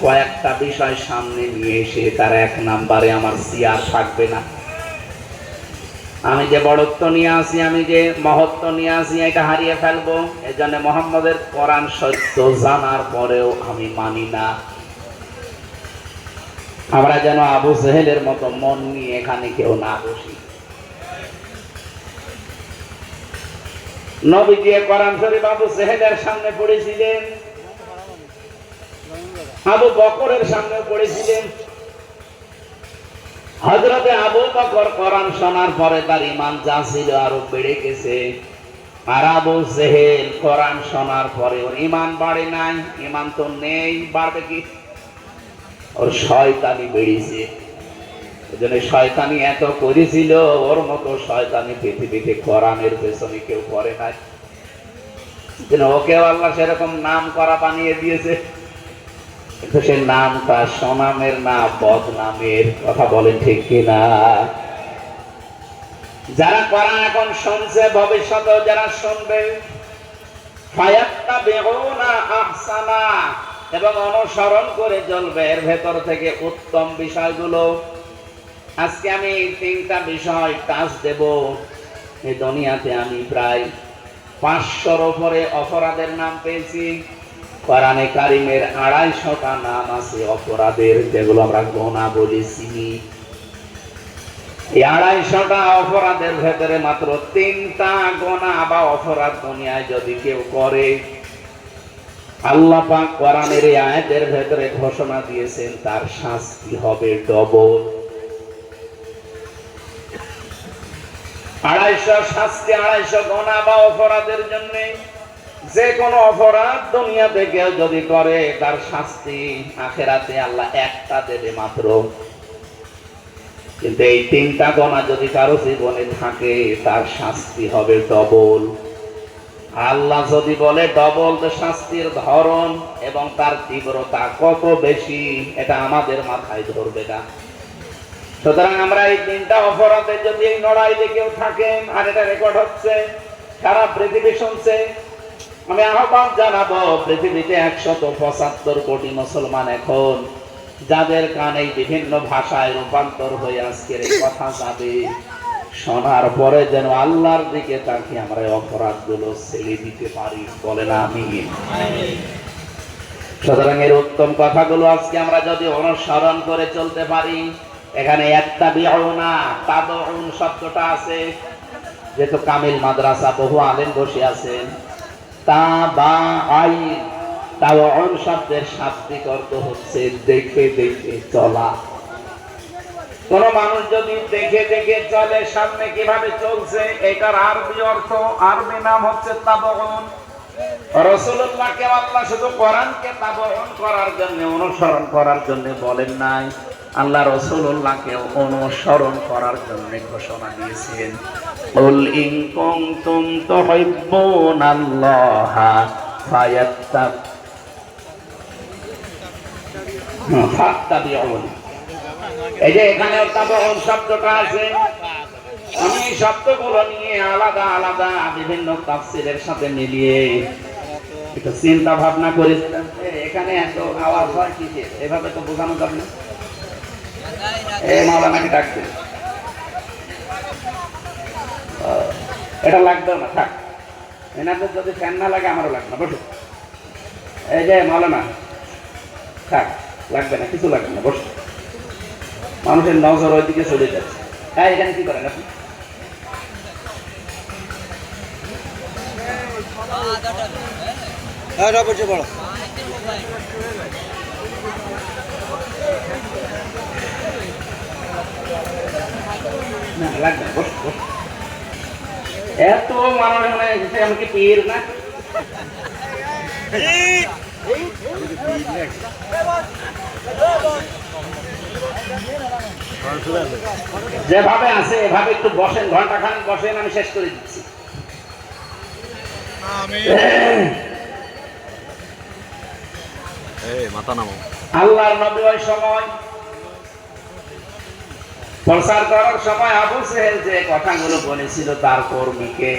কয়েকটা বিষয় সামনে নিয়ে এসে তার এক নাম্বারে আমার সিয়ার থাকবে না। আমি যে বড়ত্ব নিয়ে আসি, আমি যে মহত্ব নিয়ে আসি, এটা হারিয়ে ফেলবো। এই জন্য মোহাম্মদের কোরআন সত্য জানার পরেও আমি মানি না। আমরা যেন আবু জেহেলের মতো মন নিয়ে এখানে কেউ না বসি। নবীজি কোরআন শরীফ আবু জেহেলের সামনে পড়েছিলেন, আবু বকরের সামনে পড়েছিলেন। হযরতে আবু বকর কোরআন শোনার পরে তার ঈমান যা ছিল আরো বেড়ে গেছে, আর আবু জেহেল কোরআন শোনার পরে ওর ঈমান বাড়ে নাই। ঈমান তো নেই, বাড়বে কি? ওর শয়তানি বেড়েছে। এজন্য শয়তানি এত করেছিল, ওর মতো শয়তানি পৃথিবীতে কোরআনের পেছনে কেউ করে নাই। ওকেও আল্লাহ সেরকম নাম করা বানিয়ে দিয়েছে, কিন্তু সে নামটা সুনামের না বদনামের। কথা বলেন ঠিক কিনা? যারা কোরআন এখন শুনছে, ভবিষ্যতেও যারা শুনবে, ফায়াত্তাবিউনা আহসানা, এবং অনুসরণ করে চলবে এর ভেতর থেকে উত্তম বিষয়গুলো। আজকে আমি 3টা বিষয় টাচ দেব। এই দুনিয়াতে আমি প্রায় 500-র উপরে অপরাধের নাম পেয়েছি। কোরআনে কারিমের 250টা নাম আছে অপরাধের, যেগুলো আমরা গুনাহ বলেছি। এই 250টা অপরাধের ভেতরে মাত্র 3টা গুনাহ বা অপরাধ দুনিয়ায় যদি কেউ করে, আল্লাহ পাক কোরআনের এই আয়াতের ভেতরে ঘোষণা দিয়েছেন তার শাস্তি হবে ডবল। 250 শাস্তি, 250 গুনাহ বা অপরাধের জন্য। যে কোনো অপরাধ দুনিয়াতে কেউ যদি করে, তার শাস্তি আখিরাতে আল্লাহ একটা দেবে মাত্র। কিন্তু এই 3টা গুনাহ যদি কারো জীবনে থাকে, তার শাস্তি হবে ডবল। আল্লাহ যদি বলে ডবল, তো শাস্তির ধরন এবং তার তীব্রতা কত বেশি, এটা আমাদের মাথায় ধরবে না। সুতরাং আমরা এই 3টা অপরাধে যদি এই লড়াইতে কেউ থাকেন, আর এটা রেকর্ড হচ্ছে, সারা পৃথিবী শুনছে, আমি আহ্বান জানাবো, পৃথিবীতে 175 কোটি মুসলমান এখন, যাদের কানে বিভিন্ন ভাষায় রূপান্তর হয়ে আজকের এই কথা যাবে, শোনার পরে যেন আল্লাহর দিকে তাকিয়ে আমরা অপরাধগুলো ছেড়ে দিতে পারি। বলেন আমিন। সুতরাং এর উত্তম কথাগুলো আজকে আমরা যদি অনুসরণ করে চলতে পারি, এখানে ইত্তাবিউনা, তাবউন শব্দটা আছে, যেহেতু কামিল মাদ্রাসা বহু আলেম বসে আছেন। তাবাআই, তাবউন শব্দের শাব্দিক অর্থ হচ্ছে দেখে দেখে চলা। কোন মানুষ যদি দেখে দেখে চলে, সামনে কিভাবে চলছে, এটার আরবি অর্থ, আরবি নাম হচ্ছে তাবউন। রাসূলুল্লাহকে আল্লাহ শুধু কোরআনকে তাবউন করার জন্য, অনুসরণ করার জন্য বলেন নাই, আল্লাহ রাসূলুল্লাহকে অনুসরণ করার জন্য ঘোষণা দিয়েছেন, কুল ইন কুনতুম তুহিব্বুনাল্লাহা ফাত্তাবিউন। এই যে এখানে তাবউন শব্দটা আছে, আমি এই শব্দগুলো নিয়ে আলাদা আলাদা বিভিন্ন তাফসীরের সাথে মিলিয়ে একটু চিন্তা ভাবনা করেছিলাম। এখানে এত আওয়াজ হয় কি, এভাবে তো বোঝানো যাবে না। এই মাওলানাকে ডাকবে, এটা লাগবে না, থাক। এনাদের যদি ফ্যান না লাগে আমারও লাগবে না, বসো। এই যে মাওলানা, থাক, লাগবে না, কিছু লাগবে না, বসো। মানুষের নজর ওইদিকে চলে যাচ্ছে। হ্যাঁ, এখানে কি করেন আপনি? না, লাগবে না, বসো, বসো। এত মানুষ আমাকে পীর না, যেভাবে আছে এভাবে একটু বসেন, ঘন্টা খানেক বসেন, আমি শেষ করে দিচ্ছি। আল্লাহর নবী ওই সময় প্রচার করার সময় আবু জেহেল যে কথাগুলো বলেছিল তার কর্মীকে,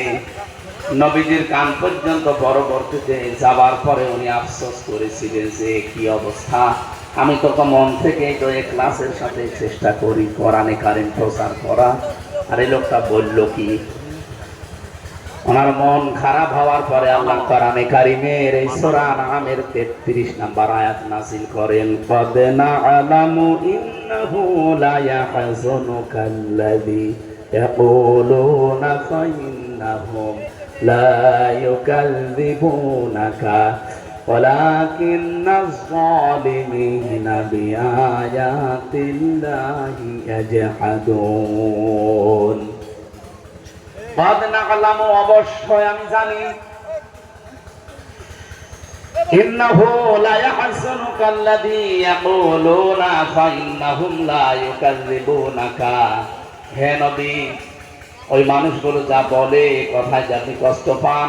নবীজির কান পর্যন্ত পরবর্তীতে যাবার পরে উনি আফসোস করেছিলেন যে কি অবস্থা, আমি তো মন থেকে তো ক্লাসের সাথে চেষ্টা করি কোরআনে কারিম প্রচার করা। আর এই লোকটা বলল কি, ওনার মন খারাপ হওয়ার পরে আল্লাহ কোরআনে কারিমের এই সূরা আনআমের 33 নম্বর আয়াত নাযিল করেন, ক্বাদ না'লামু ইন্নাহু লা ইয়াহযুনুকাল্লাযী ইয়াকুলুনা ফাইন্নাহুম লা ইউকাযযিবুনাকা ওয়ালাকিন্নাজ যালিমিনা বিআয়াতিল্লাহি ইয়াজহাদুন। ক্বাদ না'লামু, অবশ্যই আমি জানি, ইন্নাহু লা ইয়াহযুনুকাল্লাযী ইয়াকুলুনা ফাইন্নাহুম লা ইউকাযযিবুনাকা। হে নবী, ওই মানুষগুলো যা বলে, কথায় যে আপনি কষ্ট পান,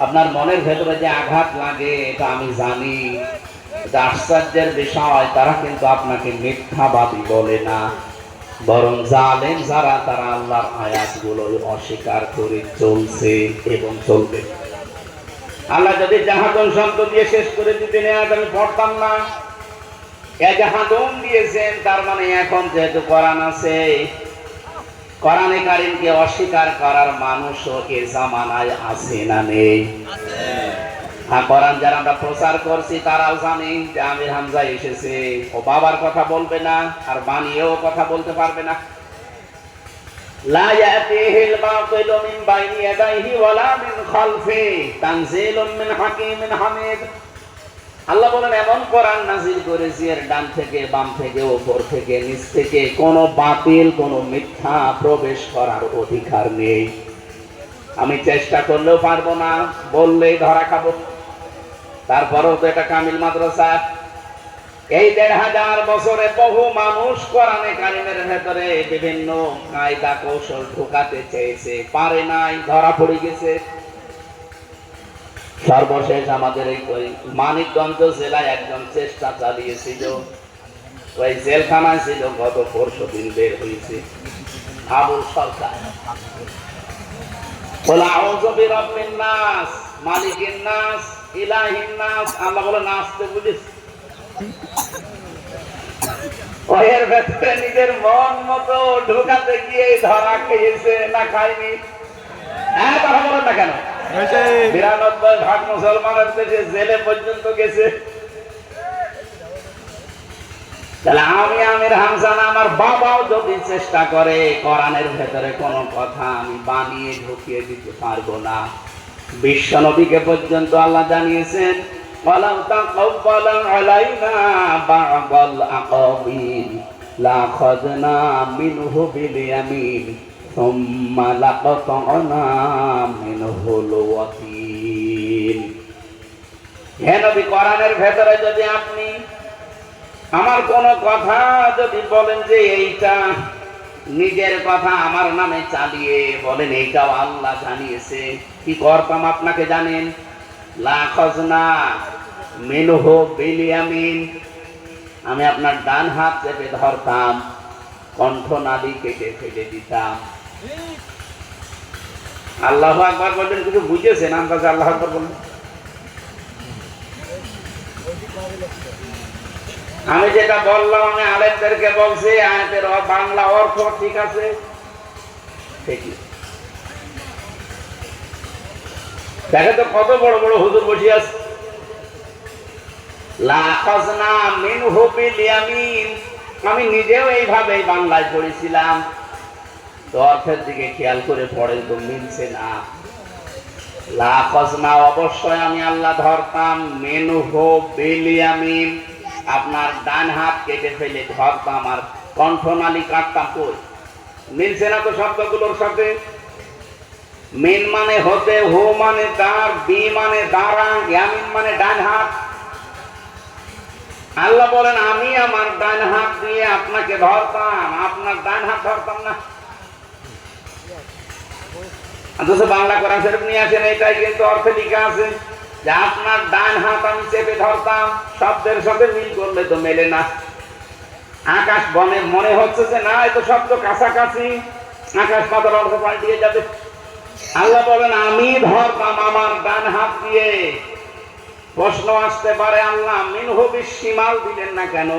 আপনার মনের ভেতরে যে আঘাত লাগে, এটা আমি জানি। এটা আশ্চর্যের বিষয়, তারা কিন্তু আপনাকে মিথ্যাবাদী বলে না, বরং জালেম যারা, তারা আল্লাহর আয়াতগুলো অস্বীকার করে চলছে এবং চলবে। আল্লাহ যদি জাহাদুন শব্দ দিয়ে শেষ করে দিতেন, আজ আমি পড়তাম না। জাহাদুন দিয়েছেন, তার মানে এখন যেহেতু কোরআন আছে, কোরআনে কারিমকে অস্বীকার করার মানুষও এ জামানায় আছে না নেই? হ্যাঁ, কোরআন যারা আমরা প্রচার করছি তারাও জানি যে আমির হামজা এসেছে, ও বাবার কথা বলবে না, আর বানিয়েও কথা বলতে পারবে না। লা ইয়াতিহিল বাতিলু মিন বাইনি ইয়াদাইহি ওয়ালা মিন খালফিহি তানজিলুম মিন হাকিমিন হামিদ। আল্লাহ বলেন, এমন কোরআন নাযিল করেছি, এর ডান থেকে, বাম থেকে, উপর থেকে, নিচ থেকে কোনো বাতিল, কোনো মিথ্যা প্রবেশ করার অধিকার নেই। আমি চেষ্টা করলেও পারবো না, বললেই ধরা খাবো। তারপরেও তো এটা কামিল মাদ্রাসা। এই ১৫০০ বছরে বহু মানুষ কোরআনে কারিমের ভেতরে বিভিন্ন কায়দা কৌশল ঢোকাতে চেয়েছে, পারে নাই, ধরা পড়ে গেছে। সর্বশেষ আমাদের এই মানিকগঞ্জ জেলায় একজন চেষ্টা চালিয়েছিল, ওই জেলখানায় ছিল, গত পরশুদিন বের হয়েছে, আবুল সরকার। বলে আউযু বিরাব্বিন নাস, মালিকিন নাস, ইলাহিন নাস। আল্লাহ বলে নাচতে বুঝিস, ওর ভেতরে নিজের মন মতো ঢোকাতে গিয়ে ধরা খেয়েছে না খায়নি? হ্যাঁ, কথা বলেন না কেন? ৯২% মুসলমানের দেশে জেলে পর্যন্ত গেছে। তাহলে আমি আমির হামজা না, আমার বাবাও যদি চেষ্টা করে, কোরআনের ভেতরে কোনো কথা আমি বানিয়ে ঢুকিয়ে দিতে পারবো না। বিশ্ব নবীকে পর্যন্ত আল্লাহ জানিয়েছেন, ওয়ালাউ তাকাব্বালা আলাইনা বা'দাল আকাবিল লাখাযনা মিনহু বিল ইয়ামিন সুম্মা লাকাতা'না মিনহুল ওয়াতিন। হে নবী, কোরআনের ভেতরে যদি আপনি আমার কোন কথা যদি বলেন যে এইটা নিজের কথা আমার নামে চালিয়ে বলেন এইটাও আল্লাহ জানিয়েছে, কি করতাম আপনাকে জানেন? লাখাযনা মিনহু বিল ইয়ামিন, আমি আপনার ডান হাত চেপে ধরতাম, কণ্ঠনালী কেটে ফেলে দিতাম। আল্লাহু আকবার বলবেন, কিছু বুঝেছেন? আমরা আল্লাহু আকবার বলবেন। আমি যেটা বললাম, আমি আলেমদেরকে বলছি, আয়াতের বাংলা অর্থ ঠিক আছে, ঠিকই। দেখে তো কত বড় বড় হুজুর বসে আছে। লাখাযনা মিনহু বিল ইয়ামিন, আমি নিজেও এইভাবে বাংলায় পড়েছিলাম, তো অর্থের দিকে খেয়াল করে পড়েন তো মিলছে না। লাখাযনা, অবশ্যই আমি আল্লাহ ধরতাম, মিনহু বিল ইয়ামিন, আপনার ডান হাত কেটে ফেলে ধরতাম আর কণ্ঠনালী কাটতাম। কই মিলছে না তো শব্দগুলোর সাথে? মিন মানে হতে, হু মানে তার, বি মানে দ্বারা, ইয়ামিন মানে ডান হাত। আল্লাহ বলেন, আমি আমার ডান হাত দিয়ে আপনাকে ধরতাম, আপনার ডান হাত ধরতাম না। অথচ বাংলা কোরআন শরীফ নিয়ে আসেন, এটাই কিন্তু অর্থে লিখা আছে যে আপনার ডান হাত আমি চেপে ধরতাম। শব্দের সাথে মিল করলে তো মেলে না। আকাশ বনে মনে হচ্ছে যে না, এত শব্দ কাছাকাছি, আকাশ পাতাল অর্থ পাল্টিয়ে যাবে। আল্লাহ বলেন, আমি ধরতাম আমার ডান হাত দিয়ে প্রশ্ন আসতে পারে, আল্লাহ মিনহু বিশিমাল দিলেন না কেন?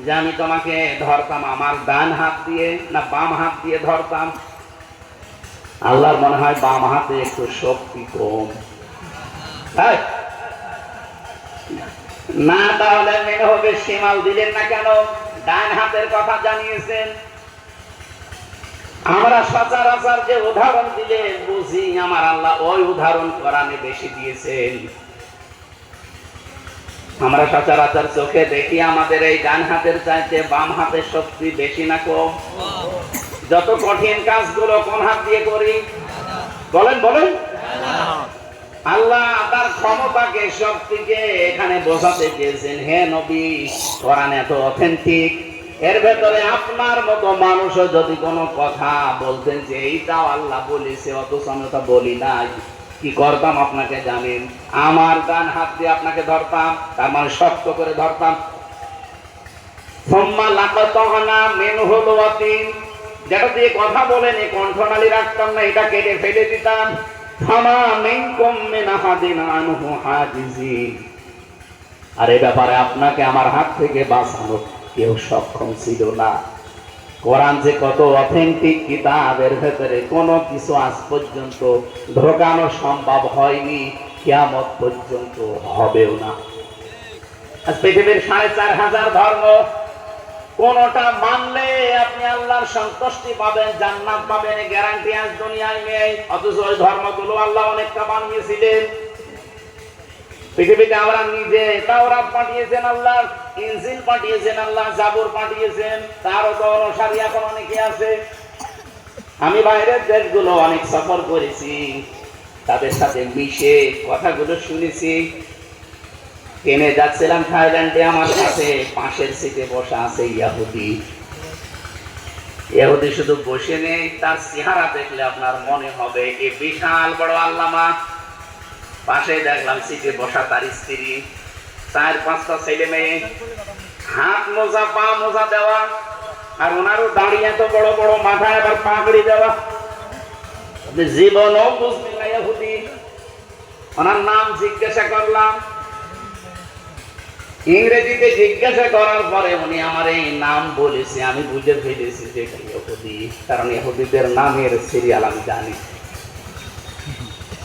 যে আমি তোমাকে ধরতাম আমার ডান হাত দিয়ে না বাম হাত দিয়ে ধরতাম? আল্লাহর মনে হয় বাম হাতে একটু শক্তি কম। না, তাহলে মিনহু বিশিমাল দিলেন না কেন? ডান হাতের কথা জানিয়েছেন। আমরা সচরাচর যে উদাহরণ দিলে বুঝি, আমার আল্লাহ ওই উদাহরণ কোরআনে বেশি দিয়েছেন। আমরা সচরাচর চোখে দেখি আমাদের এই ডান হাতের চাইতে বাম হাতের শক্তি বেশি না কম? যত কঠিন কাজগুলো কোন হাত দিয়ে করি? বলেন বলেন। আল্লাহ তার ক্ষমতাকে শক্তিকে এখানে বোঝাতে চেয়েছেন। হে নবী, কোরআন এত অথেন্টিক, এর ভেতরে আপনার মতো মানুষও যদি কোনো কথা বলতেন যে এইটাও আল্লাহ বলেছে অথচ আমি ওটা বলি নাই, কি করতাম আপনাকে জানেন? আমার ডান হাত দিয়ে আপনাকে ধরতাম, তার মানে শক্ত করে ধরতাম। যেটা দিয়ে কথা বলেন এই কণ্ঠনালী রাখতাম না, এটা কেটে ফেলে দিতাম। আর এই ব্যাপারে আপনাকে আমার হাত থেকে বাঁচানো কেউ সক্ষম ছিল না। কোরআন যে কত অথেন্টিক কিতাব, এর ভেতরে কোনো কিছু আজ পর্যন্ত ঢোকানো সম্ভব হয়নি, কিয়ামত পর্যন্ত হবেও না। আজ পৃথিবীর ৪,৫০০ ধর্ম, কোনটা মানলে আপনি আল্লাহর সন্তুষ্টি পাবেন, জান্নাত পাবেন, গ্যারান্টি আজ দুনিয়ায় নেই। অথচ ওই ধর্মগুলো আল্লাহ অনেকটা বানিয়েছিলেন। পৃথিবীতে আমরা নিজে তাওরাত পাঠিয়েছেন আল্লাহ, ইনজিল পাঠিয়েছেন আল্লাহ, জাবুর পাঠিয়েছেন, তারও তো অনুসারী এখন অনেকে আছে। আমি বাইরের দেশগুলো অনেক সফর করেছি, তাদের সাথে মিশে কথাগুলো শুনেছি। ট্রেনে যাচ্ছিলাম থাইল্যান্ডে, আমার কাছে পাশের সিটে বসা আছে ইহুদি। ইহুদি শুধু বসে নেই, তার চেহারা দেখলে আপনার মনে হবে এ বিশাল বড় আল্লামা। পাশে দেখলাম সিটে বসা তার স্ত্রী, ৪-৫টা ছেলে মেয়ে, হাত মোজা পা মোজা দেওয়া, আর ওনারও দাঁড়িয়ে এত বড় বড়, মাথায় আবার পাগড়ি দেওয়া। জীবনও বুঝলেন না ইহুদি। ওনার নাম জিজ্ঞাসা করলাম, ইংরেজিতে জিজ্ঞাসা করার পরে উনি আমার এই নাম বলেছে। আমি বুঝে ফেলেছি যে এটা ইহুদি, কারণ ইহুদিদের নামের সিরিয়াল আমি জানি।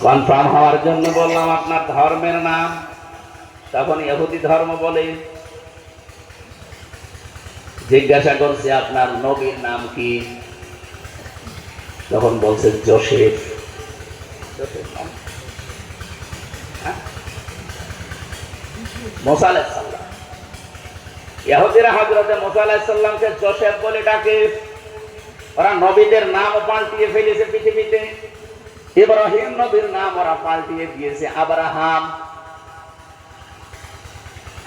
কনফার্ম হওয়ার জন্য বললাম আপনার ধর্মের নাম, তখন ইহুদি ধর্ম বলে। জিজ্ঞাসা করছে আপনার নবীর নাম কি, তখন বলছে জোসেফ। জোসেফ নাম মুসা আলাইহিস সালাম। ইহুদিরা হযরতে মুসা আলাইহিস সালামকে জোসেফ বলে ডাকে। ওরা নবীদের নামও পাল্টিয়ে ফেলেছে পৃথিবীতে। ইব্রাহিম নবীর নাম ওরা পাল্টিয়ে দিয়েছে আব্রাহাম।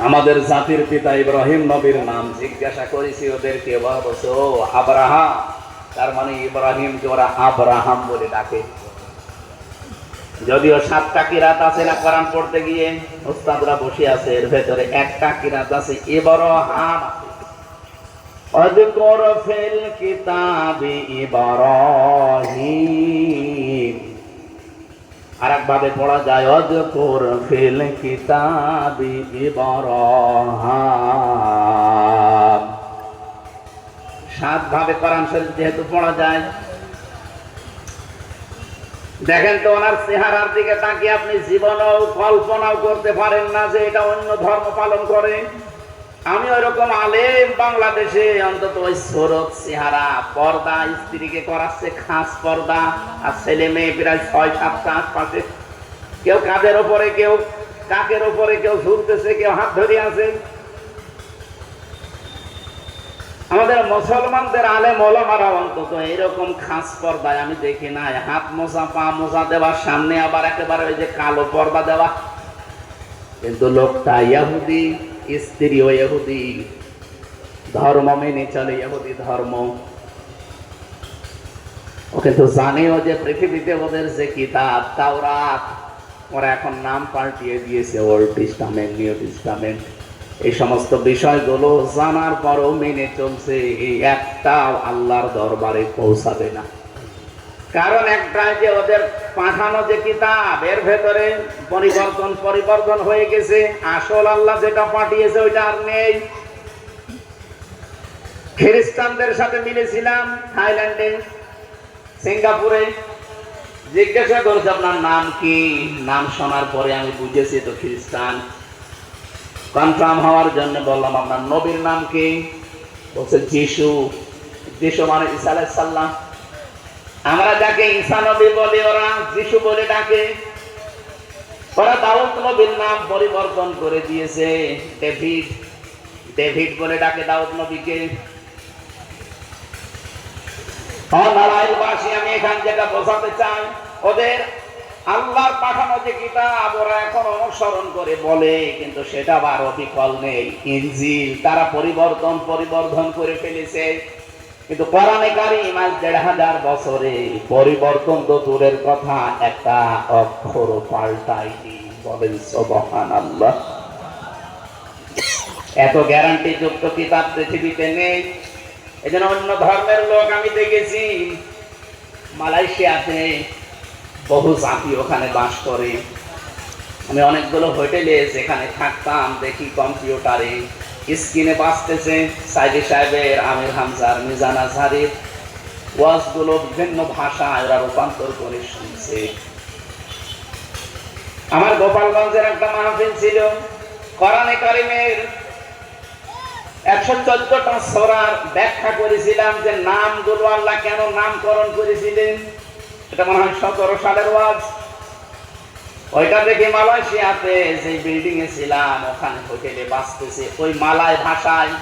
আমাদের জাতির পিতা ইব্রাহিম নবীর নাম জিজ্ঞাসা করেছি ওদেরকে, ওরা বলছে ও আব্রাহাম, তার মানে ইব্রাহিমকে ওরা আব্রাহাম বলে ডাকে। যদিও 7টা কিরাত আছে না কোরআন পড়তে গিয়ে, উস্তাদরা বসে আছে, এর ভেতরে একটা কিরাত আছে ইব্রাহিম। আযকুর ফিল কিতাবি ইব্রাহিম। আরেক ভাবে পড়া যায় আযকুর ফিল কিতাবি ইব্রাহিম। 7 ভাবে কোরআন শরীফ যেহেতু পড়া যায়। দেখেন তো ওনার চেহারার দিকে তাকিয়ে আপনি জীবনেও কল্পনাও করতে পারেন না যে এটা অন্য ধর্ম পালন করে। আমি ওইরকম আলেম বাংলাদেশে অন্তত ওই সরব চেহারা, পর্দা স্ত্রীকে করাচ্ছে খাস পর্দা, আর ছেলে মেয়ে প্রায় 6-7টা আশপাশে, কেউ কাঁধের ওপরে, কেউ কাকের ওপরে, কেউ ঝুলতেছে, কেউ হাত ধরে আছে। আমাদের মুসলমানদের আলেম ওলামারা অন্তত এরকম খাস পর্দায় আমি দেখি নাই। হাত মোজা পা মোজা দেওয়া, সামনে আবার একেবারে ওই যে কালো পর্দা দেওয়া। কিন্তু লোকটা ইহুদি, স্ত্রীও ইহুদি, ধর্ম মেনে চলে ইহুদি ধর্ম। ও কিন্তু জানেও যে পৃথিবীতে ওদের যে কিতাব তাওরাত, ওরা এখন নাম পাল্টিয়ে দিয়েছে ওল্ড টেস্টামেন্ট, নিউ টেস্টামেন্ট। এই সমস্ত বিষয়গুলো জানার পরও মেনে চলছে, এই একটাও আল্লাহর দরবারে পৌঁছাবে না। কারণ একটা যে ওদের পাঠানো যে কিতাব এর ভেতরে পরিবর্তন হয়ে গেছে, আসল আল্লাহ যেটা পাঠিয়েছে ওইটা আর নেই। খ্রিস্টানদের সাথে মিলেছিলাম থাইল্যান্ডে, সিঙ্গাপুরে, জিজ্ঞাসা করছে আপনার নাম কি? নাম শোনার পরে আমি বুঝেছি তো খ্রিস্টান। কনফার্ম হওয়ার জন্য বললাম আপনার নবীর নাম কি? বলছে যিশু। যিশু মানে ঈসা আলাইহিস সালাম। আমরা যাকে ঈসা নবী বলি ওরা যিশু বলে ডাকে। ওরা দাউদ নবীর নাম পরিবর্তন করে দিয়েছে, ডেভিড বলে ডাকে দাউদ নবীকে। নারায়ণবাসী, আমি এখান যেটা বোঝাতে চাই, ওদের আল্লাহর পাঠানো যে কিতাব ওরা এখন অনুসরণ করে বলে, কিন্তু সেটা আবার বিকল নেই। ইনজিল তারা পরিবর্তন করে ফেলেছে, কিন্তু কোরআনে কারীম আজ ১৫০০ বছরে পরিবর্তন তো দূরের কথা, একটা অক্ষর পাল্টায়নি। বলেন সুবহানাল্লাহ। এত গ্যারান্টি যুক্ত কিতাব পৃথিবীতে নেই। এজন্য অন্য ধর্মের লোক আমি দেখেছি মালয়েশিয়াতে বহু জাতি ওখানে বাস করে। আমি অনেকগুলো হোটেলে যেখানে থাকতাম দেখি কম্পিউটারে স্ক্রিনে বাজতেছে সাইদি সাহেবের, আমির হামজার, মিজান আজহারের ওয়াজগুলো বিভিন্ন ভাষায় ওরা রূপান্তর করে শুনছে। আমার গোপালগঞ্জের একটা মাহফিল ছিল, কোরআনে কারীমের ১১৪টা সূরার ব্যাখ্যা করেছিলাম যে নামগুলো আল্লাহ কেন নামকরণ করেছিলেন। এটা মনে হয় ১৭ সালের ওয়াজ। ওইটা দেখে মালয়েশিয়াতে যে বিল্ডিং এ ছিলাম ওখানে হোটেলে বাঁচতেছে ওই মালয় ভাষায়।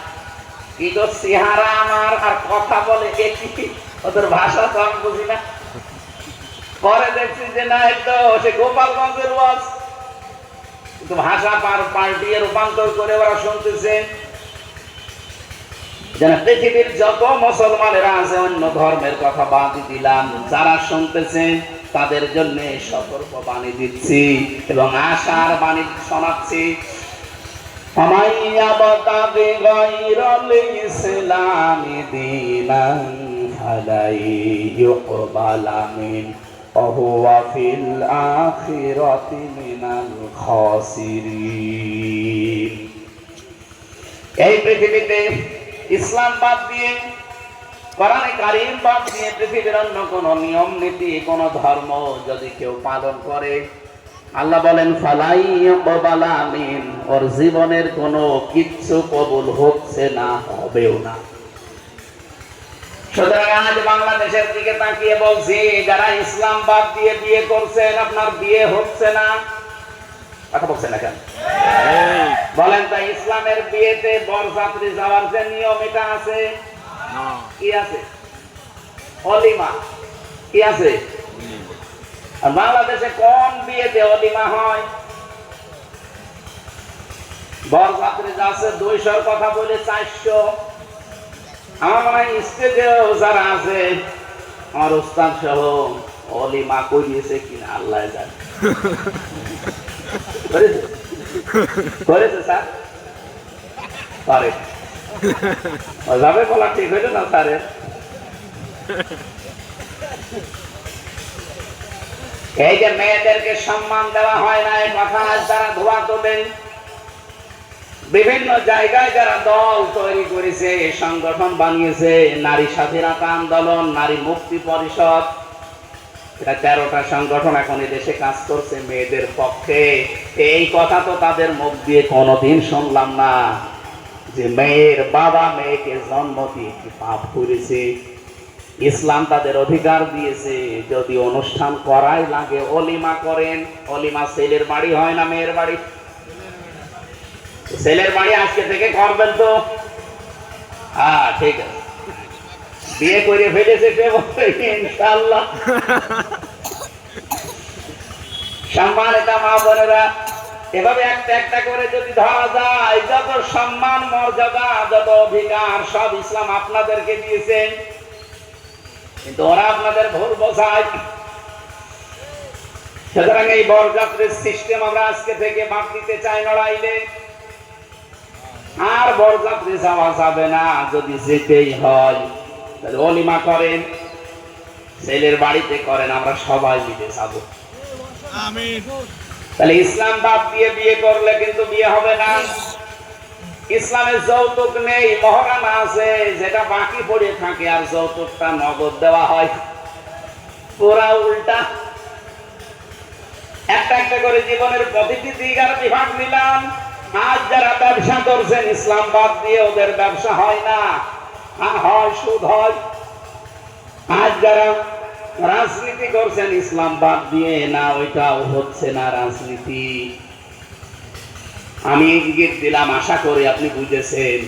কি তো চেহারা আমার আর কথা বলে একই, ওদের ভাষা তো আমি বুঝি না। পরে দেখছি যে না, একটু সে গোপালগঞ্জের ওয়াজ, কিন্তু ভাষা পাল্টিয়ে রূপান্তর করে ওরা শুনতেছে। যেন পৃথিবীর যত মুসলমানেরা আছে অন্য ধর্মের কথা বাদ দিলাম, যারা শুনতেছে তাদের জন্য সতর্ক বাণী দিচ্ছি এবং আশার বাণী শোনাচ্ছি। আমাইয়াবতাগি গায়রাল ইসলামি দীনান ফালাই ইউকবালা মিন ওয়া হুয়া ফিল আখিরাতি মিনাল খাসিরিন। এই পৃথিবীতে ইসলাম বাদ দিয়ে, কোরআনে কারীম বাদ দিয়ে পৃথিবীর অন্য কোন নিয়ম নীতি, কোন ধর্ম যদি কেউ পালন করে, আল্লাহ বলেন ফালাই ইউকবালা মিন, ওর জীবনের কোনো কিচ্ছু কবুল হচ্ছে না, হবেও না। সুতরাং আজ বাংলাদেশের দিকে তাকিয়ে বলছি, যারা ইসলাম বাদ দিয়ে বিয়ে করছেন আপনার বিয়ে হচ্ছে না, কথা বলছেন না কেন? বলেন তো, ইসলামের বিয়েতে বরযাত্রী যাওয়ার যে নিয়ম এটা আছে কি আছে? অলিমা কি আছে? আর বাংলাদেশে কোন বিয়েতে অলিমা হয়? বরযাত্রী যাচ্ছে ২০০ কথা বলে ৪০০। আমার মনে হয় স্টেজেও যারা আছে আমার উস্তাদ সহ অলিমা করিয়েছে কিনা আল্লাহ জানে। করেছে স্যার? পারে যাবে বলা ঠিক হইল না স্যারের। এই যে মেয়েদেরকে সম্মান দেওয়া হয় না, এই কথা যারা ধোয়া তোলেন, বিভিন্ন জায়গায় যারা দল তৈরি করেছে, সংগঠন বানিয়েছে, নারী স্বাধীনতা আন্দোলন, নারী মুক্তি পরিষদ, এটা ১৩টা সংগঠন এখন এই দেশে কাজ করছে মেয়েদের পক্ষে। এই কথা তো তাদের মুখ দিয়ে কোনোদিন শুনলাম না যে মেয়ের বাবা মেয়েকে জন্ম দিয়ে কি পাপ করেছে। ইসলাম তাদের অধিকার দিয়েছে, যদি অনুষ্ঠান করাই লাগে অলিমা করেন। অলিমা ছেলের বাড়ি হয় না মেয়ের বাড়ি? ছেলের বাড়ি আজকে থেকে করবেন তো? হ্যাঁ ঠিক আছে, বিয়ে করে ফেলেছে ইনশাআল্লাহ। সম্মানিত মা বোনেরা, এভাবে একটা একটা করে যদি ধরা যায়, যত সম্মান মর্যাদা যত অধিকার সব ইসলাম আপনাদেরকে দিয়েছে, কিন্তু ওরা আপনাদের ভুল বোঝায়। সুতরাং এই বরযাত্রীর সিস্টেম আমরা আজকে থেকে বাদ দিতে চাই লড়াইলে। আর বরযাত্রী যাওয়া যাবে না, যদি যেতেই হয় তাহলে অলিমা করেন। ছেলের বাড়িতে করেন, আমরা সবাই মিলে যাবো। আমিন। তাহলে ইসলাম বাদ দিয়ে বিয়ে করলে কিন্তু বিয়ে হবে না। ইসলামের যৌতুক নেই, মহরানা আছে, যেটা বাকি পড়ে থাকে, আর যৌতুকটা নগদ দেওয়া হয়। পুরা উল্টা। একটা একটা করে জীবনের প্রতিটি দিক আর বিভাগ নিলাম। আজ যারা ব্যবসা করছেন ইসলাম বাদ দিয়ে, ওদের ব্যবসা হয় না, হয় সুদ হয়। আজ যারা রাজনীতি করছেন ইসলাম বাদ দিয়ে, না ওইটাও হচ্ছে না রাজনীতি। আমি ইঙ্গিত দিলাম, আশা করি আপনি বুঝেছেন।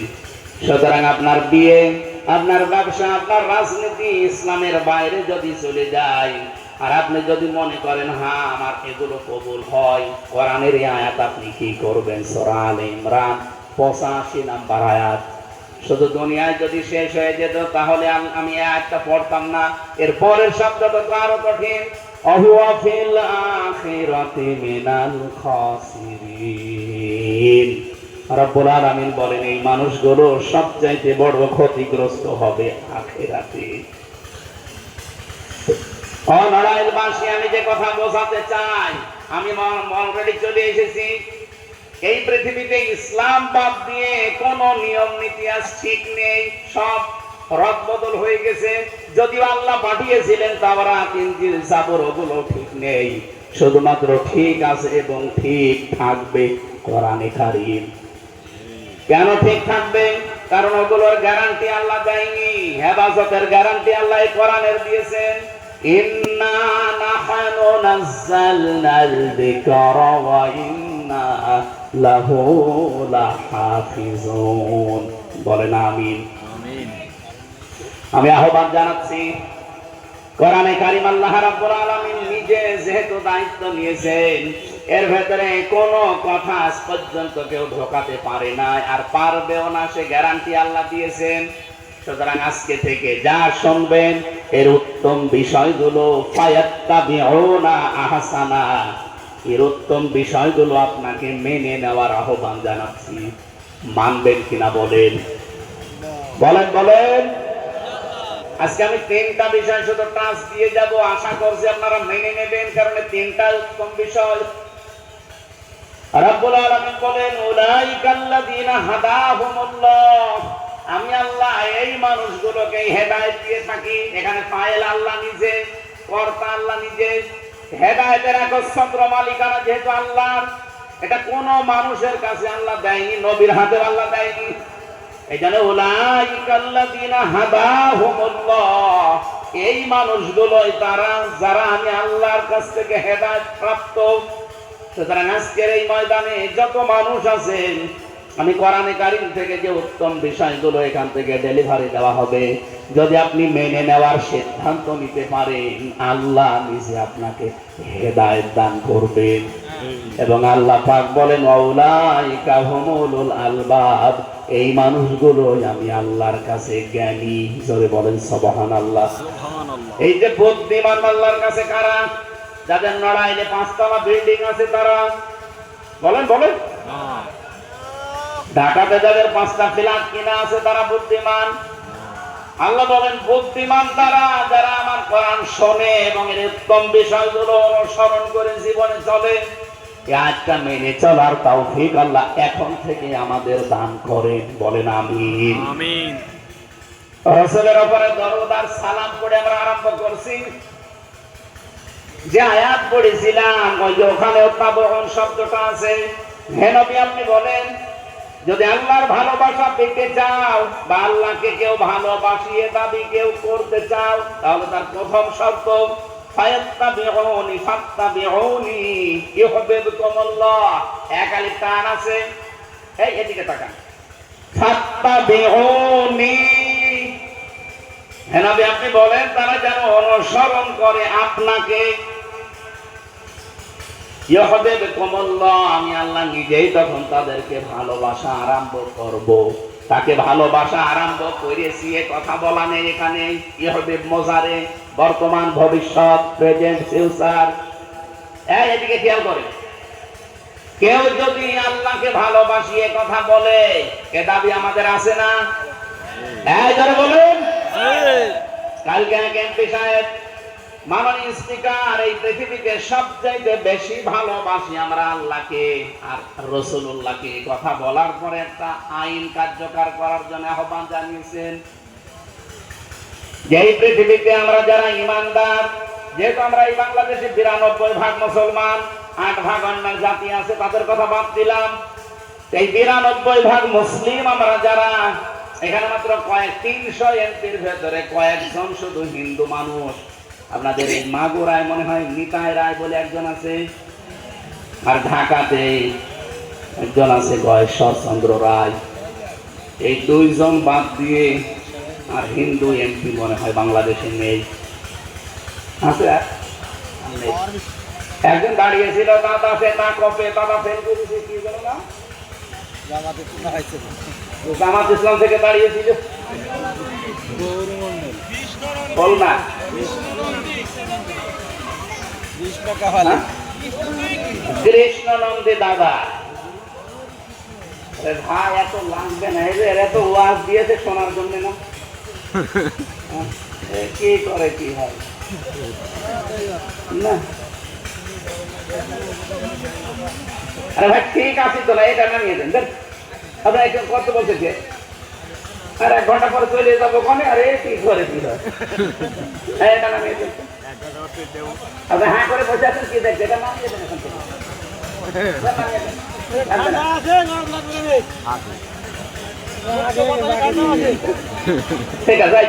সুতরাং আপনার বিয়ে, আপনার ব্যবসা, আপনার রাজনীতি ইসলামের বাইরে যদি চলে যায়, আর আপনি যদি মনে করেন হ্যাঁ আমার এগুলো কবুল হয়, কোরআনের এই আয়াত আপনি কি করবেন? সূরা আলে ইমরান 85 নাম্বার আয়াত। শুধু দুনিয়ায় যদি শেষ হয়ে যেত তাহলে আমি এই আয়াতটা পড়তাম না। এর পরের শব্দটা তো আরো কঠিন। অহুয়া ফিল আখিরাতি মিনাল খাসিরিন। রব্বুল আলামিন বলেন এই মানুষগুলো সবচাইতে বড় ক্ষতিগ্রস্ত হবে আখিরাতে। অনড়াইলবাসী, আমি যে কথা বোঝাতে চাই, আমি অলরেডি চলে এসেছি। এই পৃথিবীতে ইসলাম বাদ দিয়ে কোন নিয়ম নীতি আজ ঠিক নেই, সব রদবদল হয়ে গেছে। যদিও আল্লাহ পাঠিয়েছিলেন তাওরাত, ইনজিল, জাবুর, ওগুলো ঠিক নেই। শুধুমাত্র ঠিক আছে এবং ঠিক থাকবে কোরআনে কারীম। কেন ঠিক থাকবে? কারণ ওগুলোর গ্যারান্টি আল্লাহ দেয়নি, হেফাজতের গ্যারান্টি আল্লাহ কোরআনের দিয়েছেন। ইন্না নাহনু নাযালনাল যিকরা ওয়া ইন্না লাহু লাহাফিজুন। বলেন আমিন। আমিন। আমি আহ্বান জানাচ্ছি, কোরআনে কারীম আল্লাহ রাব্বুল আলামিন নিজে যেহেতু দায়িত্ব নিয়েছেন, এর ভেতরে কোনো কথা আজ পর্যন্ত কেউ ঢোকাতে পারে না, আর পারবেও না, সে গ্যারান্টি আল্লাহ দিয়েছেন। সুতরাং আজকে থেকে যা শুনবেন এর উত্তম বিষয়গুলো, ফায়াত্তাবিউনা আহসানা, এর উত্তম বিষয়গুলো আপনাকে মেনে নেওয়ার আহ্বান জানাচ্ছি। মানবেন কিনা বলেন? বলেন বলেন। আজকে আমি 3টা বিষয় শুধু টাচ দিয়ে যাব, আশা করছি আপনারা মেনে নেবেন, কারণ 3টা উত্তম বিষয়। রব্বুল আলামিন বলেন উলাইকাল্লাযীনা হাদাহুমুল্লাহ, আমি আল্লাহ এই মানুষগুলোকে হেদায়েত দিয়ে থাকি। এখানে ফাইল আল্লাহ নিজে, কর্তা আল্লাহ নিজে। হেদায়েতের একচ্ছত্র মালিকানা যেহেতু আল্লাহর, এটা কোন মানুষের কাছে আল্লাহ দেয়নি, নবীর হাতে আল্লাহ দেয়নি। এইজন্য উলাইকাল্লাযীনা হাদাহুমুল্লাহ, এই মানুষগুলোই তারা যারা আমি আল্লাহর কাছ থেকে হেদায়েত প্রাপ্ত। সুতরাং আজকের এই ময়দানে যত মানুষ আছেন, আমি কোরআনে কারীম থেকে যে উত্তম বিষয়গুলো এখান থেকে ডেলিভারি দেওয়া হবে, যদি আপনি মেনে নেওয়ার সিদ্ধান্ত নিতে পারেন, আল্লাহ নিজে আপনাকে হেদায়েত দান করবেন। এবং আল্লাহ পাক বলেন উলাইকা হুমুল আলবাব, এই মানুষগুলোই আমি আল্লাহর কাছে জ্ঞানী। জোরে বলেন সুবহানাল্লাহ। সুবহানাল্লাহ। এই যে বুদ্ধিমান আল্লাহর কাছে কারা? যাদের নড়াইলে 5তলা বিল্ডিং আছে তারা। বলেন বলেন। ঢাকাতে যাদের 5টা ফ্ল্যাট কিনা আছে তারা বুদ্ধিমান। আল্লাহ বলেন বুদ্ধিমান তারা যারা আমার কোরআন শোনে এবং এর উত্তম বিষয়গুলো অনুসরণ করে জীবনে চলে। এই আয়াতটা মেনে চলার তৌফিক আল্লাহ এখন থেকে আমাদের দান করেন। বলেন আমিন। আমিন। রাসূলের উপরে দরুদ আর সালাম পড়ে আমরা আরম্ভ করছি। যে আয়াত পড়েছিলাম ওই যে ওখানে তাবউন শব্দটা আছে। হে নবী, আপনি বলেন যদি আল্লাহর ভালোবাসা পেতে চাও বা আল্লাহকে কেউ ভালোবাসিয়ে দাবি কেউ করতে চাও, তাহলে তার প্রথম শর্ত ফায়াত্তাবিউনি ফাত্তাবিউনি ইউহিব্বুকুমুল্লাহ। এক আলিফ টান আছে, এই এদিকে তাকান। ফাত্তাবিউনি, হে নবী আপনি বলেন তারা যেন অনুসরণ করে আপনাকে। ইউহিব্বুকুমুল্লাহ, আমি আল্লাহ নিজেই তখন তাদেরকে ভালোবাসা আরম্ভ করব। তাকে ভালোবাসা আরম্ভ করেছি এ কথা বলা নেই এখানে। ইউহিব্বু মোজারে, বর্তমান, ভবিষ্যৎ, প্রেজেন্ট, ফিউচার। এদিকে খেয়াল করে, কেউ যদি আল্লাহকে ভালোবাসি এ কথা বলে, এ দাবি আমাদের আছে না? যারা বলেন কালকে এক এমপি সাহেব মাননীয় স্পিকার, এই পৃথিবীতে সবচাইতে বেশি ভালোবাসি আমরা আল্লাহকে আর রাসূলুল্লাহকে। কথা বলার পরে একটা আইন কার্যকর করার জন্য আহ্বান জানিয়েছেন। যে পৃথিবীতে আমরা যারা ইমানদার, যেহেতু আমরা এই বাংলাদেশে 92% মুসলমান, 8% অন্য জাতি আছে, তাদের কথা বাদ দিলাম। এই 92% মুসলিম আমরা যারা, এখানে মাত্র 300 এমপির ভেতরে কয়েকজন শুধু হিন্দু মানুষ। আপনাদের এই মাগুরায় মনে হয় নিতাই রায় বলে একজন আছে, আর ঢাকাতে একজন আছে গয়েশ্বর চন্দ্র রায়। এই দুইজন বাদ দিয়ে আর হিন্দু এমপি মনে হয় বাংলাদেশে নেই। আছে নেই। একজন দাঁড়িয়েছিল, দাদা সে না কপে, দাদা ফেল করেছে, কি বলো না, জামাত ইসলাম থেকে দাঁড়িয়েছিল, বল না কৃষ্ণনন্দী দাদা। ভাই এত লাগবে না, এত ওয়াজ দিয়েছে শোনার জন্য না, কি করে কি হয় না। আরে ভাই ঠিক আছে তো না, এটা নামিয়ে দেন। আপনার একজন কত বলছে যে আর 1 ঘন্টা পরে চলে যাবো কোনে, আরে কি করে কি হয়, এটা নামিয়ে দেন। আপনি হ্যাঁ করে বসে আছেন, কি দেখছে, এটা নামিয়ে দেন এখন থেকে। ঠিক আছে,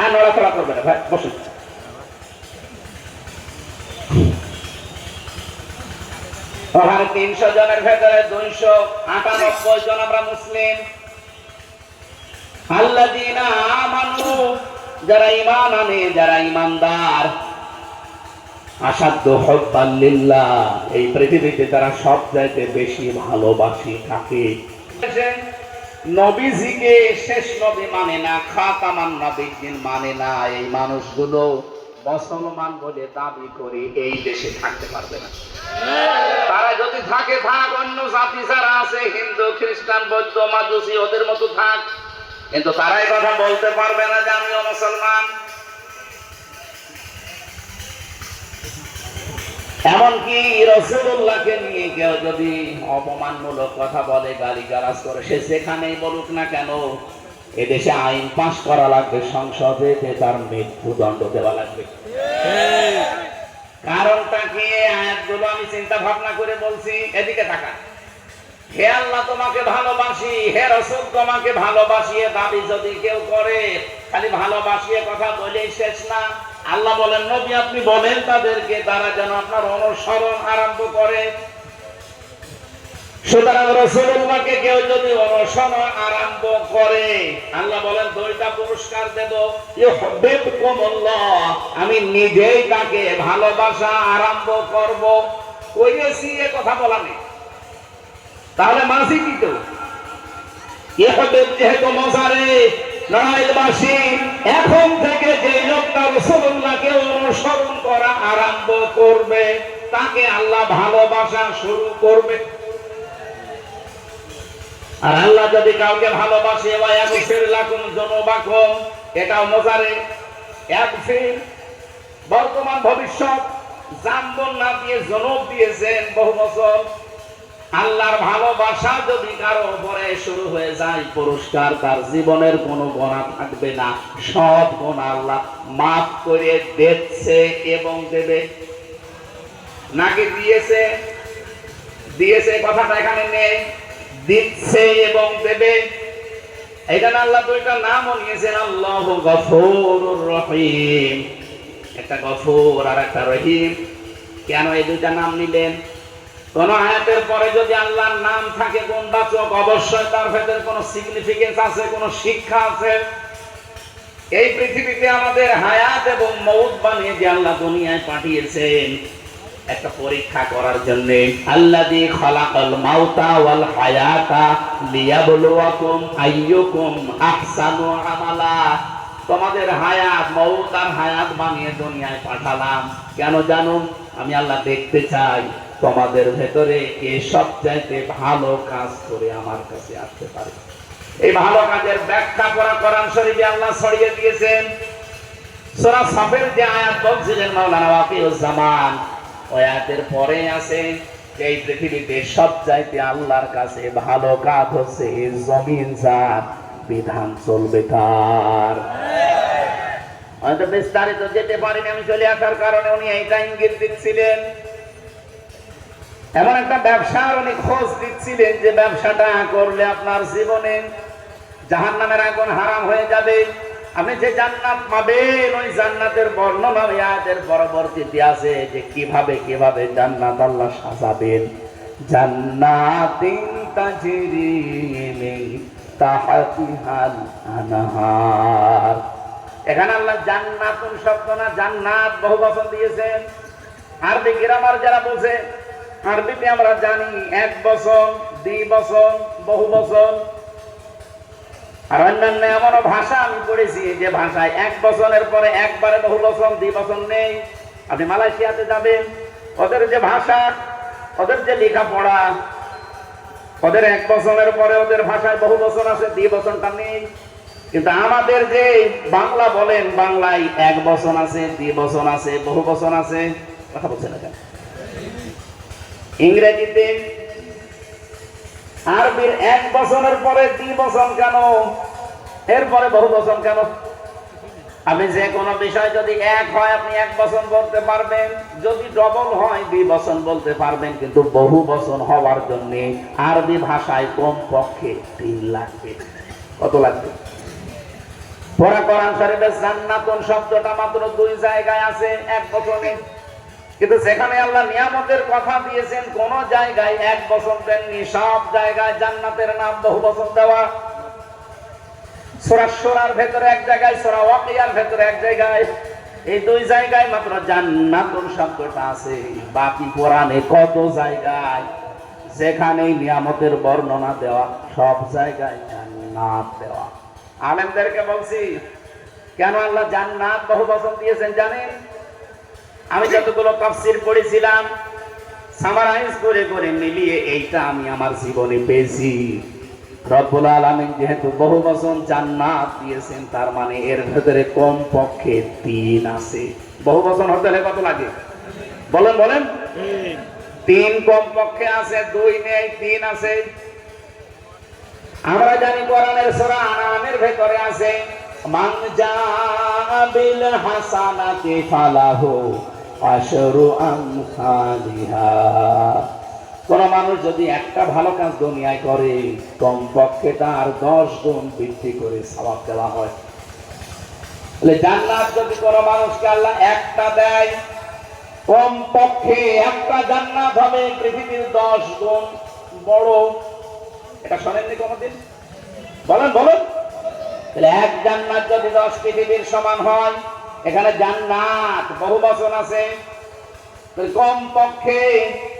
আর নড়াচড়া করবে না ভাই, বসুন। ওখানে 300 জনের ভেতরে 298 জন আমরা মুসলিম। আল্লাযীনা আমানু, যারা ঈমান আনে, যারা ঈমানদার। আসাদ্দু হুব্বান লিল্লাহ, এই পৃথিবীতে তারা সবচাইতে বেশি ভালোবাসি থাকে। নবীজিকে শেষ নবী মানে না, খাতামান নবিয়্যিন মানে না, এই মানুষগুলো মুসলমান বলে দাবি করে এই দেশে থাকতে পারবে না। তারা যদি থাকে থাক, অন্য জাতি যারা আছে হিন্দু, খ্রিস্টান, বৌদ্ধ, মাজুসি, ওদের মতো থাক, কিন্তু তারাই কথা বলতে পারবে না যে আমিও মুসলমান। এমনকি রাসূলুল্লাহকে নিয়ে কেউ যদি অপমানমূলক কথা বলে, গালিগালাজ করে, সে যেখানেই বলুক না কেন, এদেশে আইন পাস করা লাগবে, সংসদে তার মৃত্যুদণ্ড দেওয়া লাগবে। কারণটা কি? আয়াতগুলো আমি চিন্তা ভাবনা করে বলছি। এদিকে তাকান। হে আল্লাহ তোমাকে ভালোবাসি, হে রাসূল তোমাকে ভালোবাসি দাবি যদি কেউ করে, খালি ভালোবাসিয়ে কথা বলেই শেষ না। আল্লাহ বলেন নবী আপনি বলেন তাদেরকে, তারা যেন আপনার অনুসরণ আরম্ভ করে। সুতরাং রাসূলুল্লাহকে কেউ যদি অনুসরণ আরম্ভ করে, আল্লাহ বলেন 2টা পুরস্কার দেব। ইউহিব্বুকুমুল্লাহ, আমি নিজেই তাকে ভালোবাসা আরম্ভ করব। কইয়েছি এ কথা বলা নেই, তাহলে মাঝি কি তো ইউহিব্বু, যেহেতু মজারে নড়াইলবাসী, এখন থেকে যে লোকটা রাসূলুল্লাহকে অনুসরণ করা আরম্ভ করবে, তাকে আল্লাহ ভালোবাসা শুরু করবে। আর আল্লাহ যদি কাউকে ভালোবাসে, ওয়ায়াগফির লাকুম যুনুবাকুম, এটাও মজারে ইয়াগফির, বর্তমান ভবিষ্যৎ, জামবন না দিয়ে যুনুব দিয়েছেন বহু বছর। আল্লাহর ভালোবাসা যদি কারো উপরে শুরু হয়ে যায়, পুরস্কার তার জীবনের কোনো গুনাহ থাকবে না, সব গুনাহ আল্লাহ মাফ করে দিচ্ছে এবং দেবে। নাকি দিয়েছে, দিয়েছে কথাটা এখানে নেই, দিচ্ছে এবং দেবে। এখানে আল্লাহ 2টা নামও নিয়েছেন, আল্লাহু গফুরুর রহিম। একটা গফুর আর একটা রহিম। কেন এই 2টা নাম নিলেন? কোন আয়াতের পরে যদি আল্লাহর নাম থাকে গুণবাচক, অবশ্যই তার ভেতরে কোনো সিগনিফিকেন্স আছে, কোনো শিক্ষা আছে। এই পৃথিবীতে আমাদের হায়াত এবং মউত বানিয়ে যে আল্লাহ দুনিয়ায় পাঠিয়েছেন একটা পরীক্ষা করার জন্য। আল্লাযী খালাকাল মাউতা ওয়াল হায়াতা লিয়াবলুয়াকুম আইয়ুকুম আহসানু আমালা। তোমাদের হায়াত, মউত আর হায়াত বানিয়ে দুনিয়ায় পাঠালাম কেন জানো? আমি আল্লাহ দেখতে চাই তোমাদের ভেতরে কে সবচাইতে ভালো কাজ করে আমার কাছে আসতে পারে। এই ভালো কাজের ব্যাখ্যা পুরা কোরআন শরীফে আল্লাহ ছড়িয়ে দিয়েছেন। সূরা সাফের যে আয়াত বলছিলেন মাওলানা ওয়াকিউজ্জামান, ওই আয়াতের পরে আছে যে এই পৃথিবীতে সবচাইতে আল্লাহর কাছে ভালো কাজ হচ্ছে জমিন যার বিধান চলবে তার। হয়তো বিস্তারিত যেতে পারিনি আমি, চলে আসার কারণে উনি এইটা ইঙ্গিত দিচ্ছিলেন। এমন একটা ব্যবসার উনি খোঁজ দিচ্ছিলেন যে ব্যবসাটা করলে আপনার জীবনে জাহান্নামের আগুন হারাম হয়ে যাবে, আপনি যে জান্নাত পাবেন ওই জান্নাতের বর্ণনা আয়াতের পরবর্তীতে আছে যে কিভাবে কিভাবে জান্নাত আল্লাহ সাজাবেন। জান্নাতিন তাজরি মিন তাহতিহাল আনহার। এখানে আল্লাহ জান্নাতুন শব্দ না জান্নাত বহু বচন দিয়েছেন। আরবি গ্রামার যারা বোঝে, আরবিতে আমরা জানি এক বচন, দ্বিবচন, বহু বচন। আর অন্যান্য এমন ভাষা আমি পড়েছি যে ভাষায় এক বচনের পরে একবারে বহু বচন, দ্বিবচন নেই। আপনি মালয়েশিয়াতে যাবেন, ওদের যে ভাষা, ওদের যে লেখাপড়া, ওদের এক বচনের পরে ওদের ভাষায় বহু বচন আছে, দ্বিবচনটা নেই। কিন্তু আমাদের যে বাংলা বলেন, বাংলায় এক বচন আছে, দ্বিবচন আছে, বহু বচন আছে। কথা বলছে না কেন? ইংরেজিতে আরবির এক বচনের পরে দ্বিবচন কেন, এরপরে বহু বচন কেন? আপনি যে কোনো বিষয় যদি এক হয় আপনি এক বচন বলতে পারবেন, যদি ডবল হয় দ্বিবচন বলতে পারবেন, কিন্তু বহু বচন হওয়ার জন্য আরবি ভাষায় কমপক্ষে 3 লাগবে। কত লাগবে? পুরা কোরআন শরীফে জান্নাতুন শব্দটা মাত্র 2 জায়গায় আছে এক বচনে, কিন্তু যেখানে আল্লাহ নিয়ামতের কথা দিয়েছেন কোন জায়গায় এক বচন দেননি, সব জায়গায় জান্নাতের নাম বহু বচন দেওয়া। সূরা শুরার ভেতরে এক জায়গায়, সূরা ওয়াকিয়ার ভেতরে এক জায়গায়, এই 2 জায়গায় মাত্র জান্নাতুন শব্দটা আছে। বাকি কোরআনে কত জায়গায় যেখানে নিয়ামতের বর্ণনা দেওয়া, সব জায়গায় জান্নাত দেওয়া। আলেমদেরকে বলছি কেন আল্লাহ জান্নাত বহু বচন দিয়েছেন জানেন? আমি যতগুলো তাফসীর পড়েছিলাম সামারাইজ করে করে মিলিয়ে এইটা আমি আমার জীবনে পেয়েছি। রব্বুল আলামিন যেহেতু বহু বচন জান্নাত দিয়েছেন, তার মানে এর ভেতরে কমপক্ষে 3 আছে। বহু বচন হতে হলে কত লাগে বলেন বলেন? 3 কমপক্ষে আছে, 2 নেই, 3 আছে। আমরা জানি কোরআনের সূরা আনামের ভেতরে আছে মান জাআ বিল হাসানাতি ফালাহু আশরু আমসালিহা। কোন মানুষ যদি একটা ভালো কাজ দুনিয়ায় করে কমপক্ষে তার 10 গুণ বৃদ্ধি করে সওয়াব দেওয়া হয়। তাহলে জান্নাত যদি কোন মানুষকে আল্লাহ একটা দেয়, কমপক্ষে একটা জান্নাত হবে পৃথিবীর 10 গুণ বড়। এটা শোনেননি কোনদিন? বলেন বলেন। তাহলে এক জান্নাত যদি 10 পৃথিবীর সমান হয়, এখানে জান্নাত বহু বচন আছে, কমপক্ষে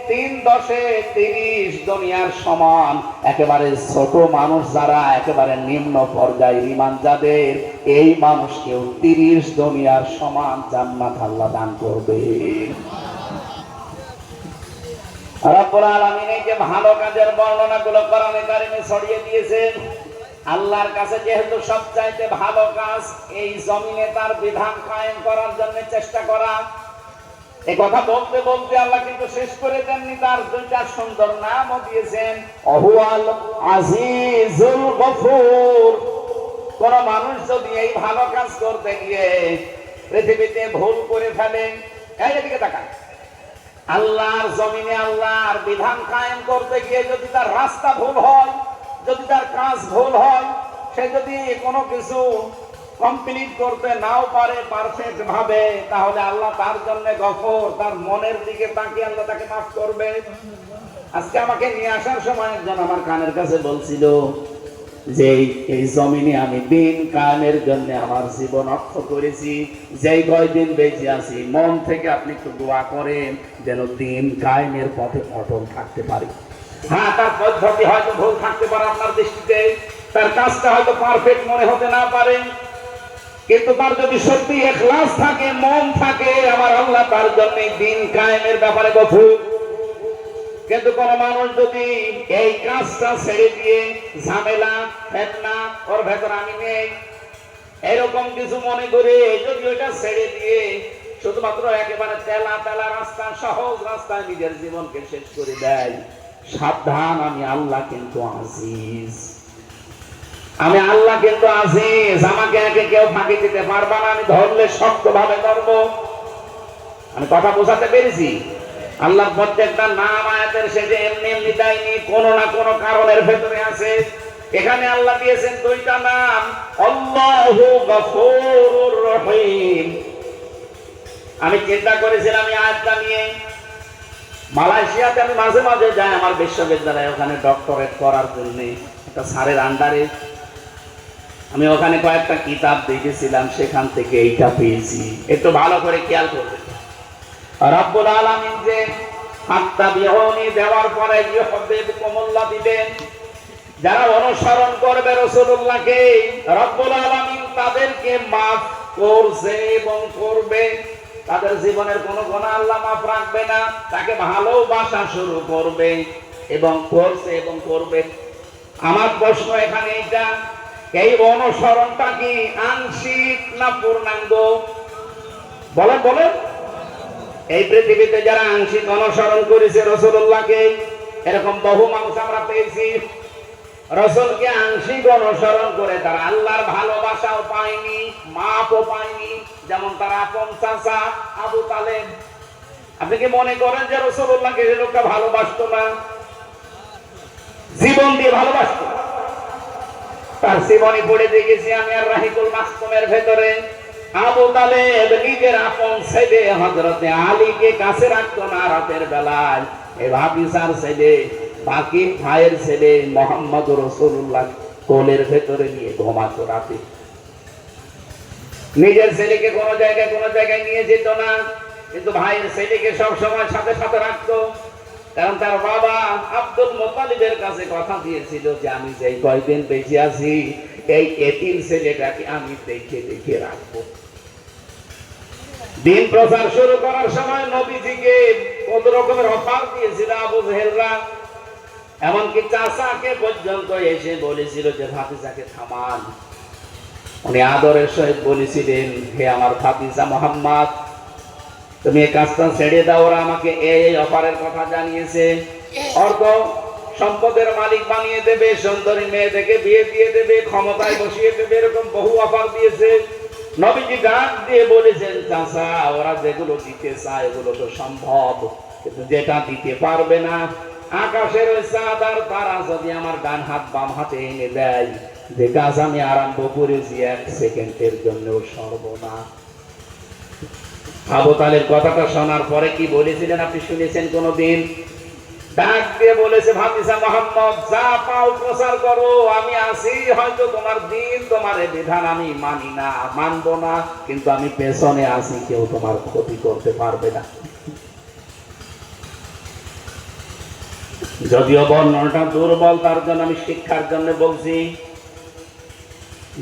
3 10 30 দুনিয়ার সমান। একেবারে ছোট মানুষ যারা, একেবারে নিম্ন পর্যায়ের ঈমান যাদের, এই মানুষকেও 30 দুনিয়ার সমান জান্নাত আল্লাহ দান করবে। রব্বুল আলামিন এই যে ভালো কাজের বর্ণনাগুলো কোরআনে কারিমে ছড়িয়ে দিয়েছেন, আল্লাহর কাছে যেহেতু সবচাইতে ভালো কাজ এই জমিনে তার বিধান কায়েম করার জন্য চেষ্টা করা। এই কথা বলতে বলতে আল্লাহ কিন্তু শেষ করে দেননি, তার 2টা সুন্দর নামও দিয়েছেন, অহুয়াল আজিজুল গফুর। কোন মানুষ যদি এই ভালো কাজ করতে গিয়ে পৃথিবীতে ভুল করে ফেলে, এইদিকে তাকান, আল্লাহর জমিনে আল্লাহর বিধান কায়েম করতে গিয়ে যদি তার রাস্তা ভুল হয়, যদি তার কাজ ভুল হয়, সে যদি কোনো কিছু কমপ্লিট করতে নাও পারে পারফেক্ট ভাবে, তাহলে আল্লাহ তার জন্য গফর, তার মনের দিকে তাকিয়ে আল্লাহ তাকে মাফ করবে। আজকে আমাকে নিয়ে আসার সময় একজন আমার কানের কাছে বলছিল যে এই জমিনে আমি দিন কায়েমের জন্য আমার জীবন অর্থ করেছি, যেই কয়দিন বেঁচে আছি মন থেকে আপনি একটু দোয়া করেন যেন দিন কায়েমের পথে অটল থাকতে পারি। হ্যাঁ, তার পদ্ধতি হয়তো ভুল থাকতে পারে আপনার দৃষ্টিতে, তার কাজটা হয়তো পারফেক্ট মনে হতে না পারে, কিন্তু তার যদি সত্যি ইখলাস থাকে, মন থাকে, আমার আল্লাহ তার জন্য দিন কায়েমের ব্যাপারে গফুর। কিন্তু কোন মানুষ যদি এই কাজটা ছেড়ে দিয়ে ঝামেলা ফেতনা ওর ভেতর আমি নেই, এরকম কিছু মনে করে যদি ওইটা ছেড়ে দিয়ে শুধুমাত্র একেবারে তেলা তেলা রাস্তা, সহজ রাস্তায় নিজের জীবনকে শেষ করে দেয়, সাবধান, আমি আল্লাহ কিন্তু আজিজ। আমি আল্লাহ কিন্তু আজিজ, আমাকে একে কেউ ফাঁকি দিতে পারবা না, আমি ধরলে শক্ত ভাবে ধরবো। আমি কথা বোঝাতে পেরেছি? আল্লাহ প্রত্যেকটা নাম আয়াতের শেষে এমনি এমনি দেয়নি, কোনো না কোনো কারণের ভেতরে আছে। এখানে আল্লাহ দিয়েছেন দুইটা নাম, আল্লাহু গফুরুর রহিম। আমি চিন্তা করেছিলাম এই আয়াতটা নিয়ে, মালয়েশিয়াতে আমি মাঝে মাঝে যাই আমার বিশ্ববিদ্যালয়ে, ওখানে ডক্টরেট করার জন্য একটা স্যারের আন্ডারে। আমি ওখানে কয়েকটা কিতাব দেখেছিলাম, সেখান থেকে এইটা পেয়েছি। একটু ভালো করে খেয়াল করবেন, রব্বুল আলামিন যে ফাত্তাবিউনি দেওয়ার পরে ইউহিব্বুকুমুল্লাহ দিবেন, যারা অনুসরণ করবে রাসূলুল্লাহকে, রব্বুল আলামিন তাদেরকে maaf করছে এবং করবে। তাদের জীবনের কোনো গুনাহ আল্লাহ maaf রাখবে না, তাকে ভালোবাসা শুরু করবে এবং করছে এবং করবে। আমার প্রশ্ন এখানে এইটা, এই অনুসরণটা কি আংশিক না পূর্ণাঙ্গ? বলেন বলেন। এই পৃথিবীতে যারা আংশিক অনুসরণ করেছে রাসূলুল্লাহকে, এরকম বহু মানুষ আমরা পেয়েছি। রাসূলকে আংশিক অনুসরণ করে তারা আল্লাহর ভালোবাসাও পায়নি, মাপও পায়নি। যেমন তার আপন চাচা আবু তালেব। আপনি কি মনে করেন যে রাসূলুল্লাহকে এই লোকটা ভালোবাসতো না? জীবন দিয়ে ভালোবাসতো। তার জীবনী পড়ে দেখেছি আমি আর রাহিকুল মাসতুমের ভেতরে। আবু তালেব নিজের আপন ছেলে হযরতে আলীকে কাছে রাখতো না রাতের বেলায়। এই ভাবিসার ছেলে, বাকি ভাইয়ের ছেলে মুহাম্মদ রাসূলুল্লাহ কোলের ভেতরে নিয়ে ঘুমাতো রাতে। নিজের ছেলেকে কোন জায়গায় নিয়ে যেত না, কিন্তু ভাইয়ের ছেলেকে সব সময় সাথে সাথে রাখতো। কারণ তার বাবা আব্দুল মুত্তালিবের কাছে কথা দিয়েছিল যে আমি যেই কয়দিন বেঁচে আছি, এই এতিম ছেলেটাকে আমি দেখে দেখে রাখবো। দিন প্রচার শুরু করার সময় নবীজিকে কত রকমের অফার দিয়েছিল আবু জেহেলরা। এমনকি চাচাকে পর্যন্ত এসে বলেছিল যে ভাতিজাকে থামান। উনি আদরের সহিত বলেছিলেন, হে আমার ভাতিজা মুহাম্মদ, তুমি এই কাজটা ছেড়ে দাও, ওরা আমাকে এই অফারের কথা জানিয়েছে। অর্থ সম্পদের মালিক বানিয়ে দেবে, সুন্দরী মেয়ে থেকে বিয়ে দিয়ে দেবে, ক্ষমতায় বসিয়ে দেবে, এরকম বহু অফার দিয়েছে। নবীজি ডাক দিয়ে বলেছেন, চাচা, ওরা যেগুলো দিতে চায় এগুলো তো সম্ভব, কিন্তু যেটা দিতে পারবে না, আকাশের ওই চাঁদ আর তারা যদি আমার ডান হাত বাম হাতে এনে দেয়, যে কাজ আমি আরম্ভ করেছি 1 সেকেন্ডের জন্য সর্বনাশ। আবু তালেব কথাটা শোনার পরে কি বলেছিলেন আপনি শুনেছেন কোনদিন? ডাক দিয়ে বলেছে, ভাতিজা মুহাম্মদ, যা পাও প্রচার করো, আমি আছি। হয়তো তোমার দিন, তোমার বিধান আমি মানি না, মানবো না, কিন্তু আমি পেছনে আছি, কেউ তোমার ক্ষতি করতে পারবে না। যদিও বর্ণনাটা দুর্বল, তার জন্য আমি শিক্ষার জন্য বলছি।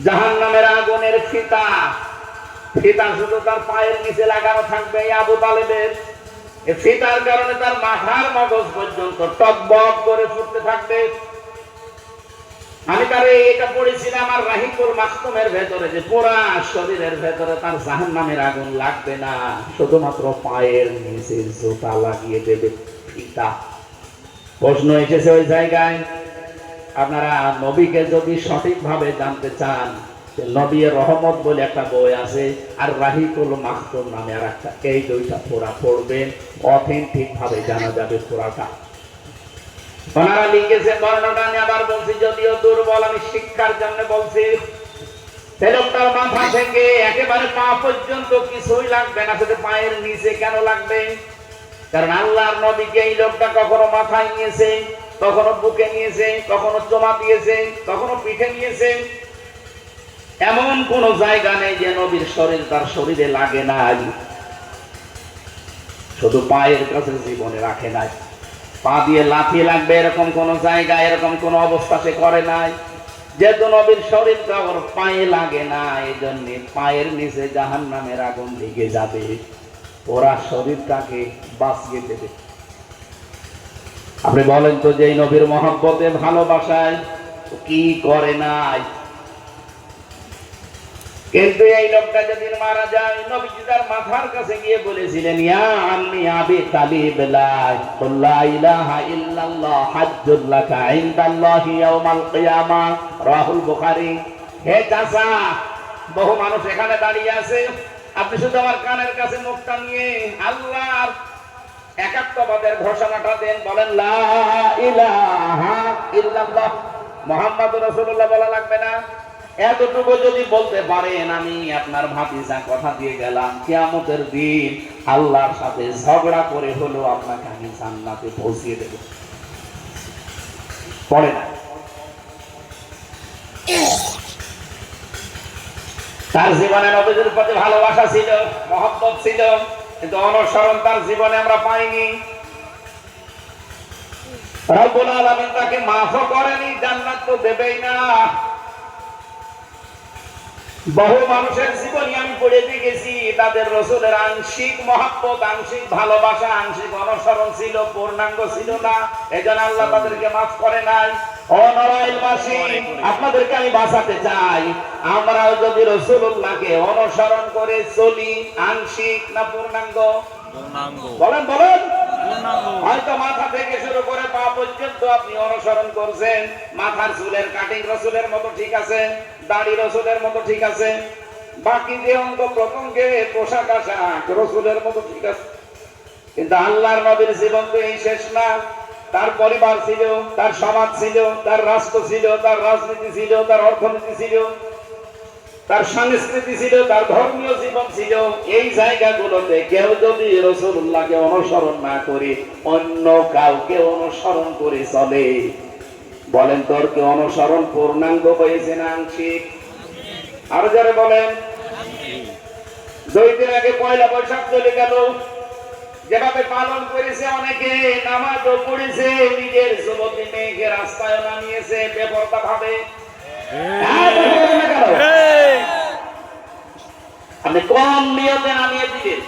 জাহান্নামের আগুনের ফিতা শুধু তার পায়ের নিচে লাগানো থাকবে আবু তালেবের। এই ফিতার কারণে তার মাথার মগজ পর্যন্ত টকবক করে ফুটতে থাকবে। আমি তার এটা পড়েছিলাম আর রাহিকুল মাসতুমের ভেতরে, যে পুরা শরীরের ভেতরে তার জাহান্নামের আগুন লাগবে না, শুধুমাত্র পায়ের নিচে জুতা লাগিয়ে দেবে ফিতা। প্রশ্ন এসেছে ওই জায়গায়, আপনারা নবীকে যদি সঠিকভাবে জানতে চান, নবী রহমত বলে একটা বই আছে, আর রাহিকুল মাসতুম নামে আর একটা, এই দুইটা পুরা পড়বেন, অথেন্টিক ভাবে জানা যাবে পুরাটা। ওনারা লিখেছে, বর্ণনা নিয়ে আবার বলছি, যদিও দুর্বল, আমি শিক্ষার জন্য বলছি। লোকটার মাথা থেকে একেবারে পা পর্যন্ত কিছুই লাগবে না, শুধু পায়ের নিচে কেন লাগবে? কারণ আল্লাহর নবীকে এই লোকটা কখনো মাথায় নিয়েছে, কখনো বুকে নিয়েছে, কখনো চোমা দিয়েছে, কখনো পিঠে নিয়েছে। এমন কোন জায়গা নেই যে নবীর শরীর তার শরীরে লাগে নাই। শুধু পায়ের কাছে জীবনে রাখে নাই। পা দিয়ে লাথি লাগবে এরকম কোন জায়গা, এরকম কোন অবস্থা সে করে নাই। যেহেতু নবীর শরীরটা ওর পায়ে লাগে না, এই জন্য পায়ের নিচে জাহান্নামের আগুন লেগে যাবে, ওরা শরীরটাকে বাঁচিয়ে দেবে। আপনি বলেন তো, যে নবীর মহব্বতে ভালোবাসায় কি করে নাই? কিন্তু এই লোকটা যেদিন মারা যায়, নবীজি তার মাথার কাছে গিয়ে বলেছিলেন, ইয়া আম্মি আবি তালিব লা ইলাহা ইল্লাল্লাহ হাজ্জুল লাকা ইনদাল্লাহি ইয়াউমাল কিয়ামা, রাহুল বুখারী। হে চাচা, বহু মানুষ এখানে দাঁড়িয়ে আছে, আপনি শুধু আমার কানের কাছে মুখটা নিয়ে আল্লাহর একাত্মবাদের ঘোষণাটা দেন, বলেন লা ইলাহা ইল্লাল্লাহ মুহাম্মাদুর রাসূলুল্লাহ, বলা লাগবে না? এতটুকু যদি বলতে পারেন, আমি আপনার ভাতিজা কথা দিয়ে গেলাম, কিয়ামতের দিন আল্লাহর সাথে ঝগড়া করে হলো আপনাকে আমি জান্নাতে পৌঁছিয়ে দেব। পড়ে না, তার জীবনে নবীর প্রতি ভালোবাসা ছিল, মহব্বত ছিল, কিন্তু অনুসরণ তার জীবনে আমরা পাইনি। রব্বুল আলামিন তাকে মাফও করেনি, জান্নাত তো দেবেই না। বহু মানুষের জীবনী আমি পড়ে দেখেছি, তাদের রাসূলের আংশিক মহব্বত, আংশিক ভালোবাসা, আংশিক অনুসরণ ছিল, পূর্ণাঙ্গ ছিল না। এজন্য আল্লাহ তাদেরকে মাফ করে নাই। ও নড়াইলবাসী, আপনাদেরকে আমি বাঁচাতে চাই, আমরাও যদি রাসূলুল্লাহকে অনুসরণ করে চলি, আংশিক না পূর্ণাঙ্গ? বলেন বলেন। হয়তো মাথা থেকে শুরু করে পা পর্যন্ত আপনি অনুসরণ করছেন, মাথার চুলের কাটিং রাসূলের মতো ঠিক আছে, দাড়ি রাসূলের মতো ঠিক আছে, বাকি যে অঙ্গ প্রত্যঙ্গে পোশাক আশাক রাসূলের মতো ঠিক আছে, কিন্তু আল্লাহর নবীর জীবন তো এই শেষ না। তার পরিবার ছিল, তার সমাজ ছিল, তার রাষ্ট্র ছিল, তার রাজনীতি ছিল, তার অর্থনীতি ছিল, তার সংস্কৃতি ছিল, তার ধর্মীয় জীবন ছিল। এই জায়গাগুলোতে কেউ যদি রাসূলুল্লাহকে অনুসরণ না করে অন্য কাউকে অনুসরণ করে চলে, বলেন তোর কি অনুসরণ পূর্ণাঙ্গ হয়েছে না আংশিক? আরো যারা বলেন। 2 দিন আগে পয়লা বৈশাখ চলে গেল, যেভাবে পালন করেছে অনেকে, নামাজও পড়েছে, নিজের যুবতী মেয়েকে রাস্তায় নামিয়েছে বেপরোয়া ভাবে। আপনি কোন নিয়তে নামিয়ে দিলেন?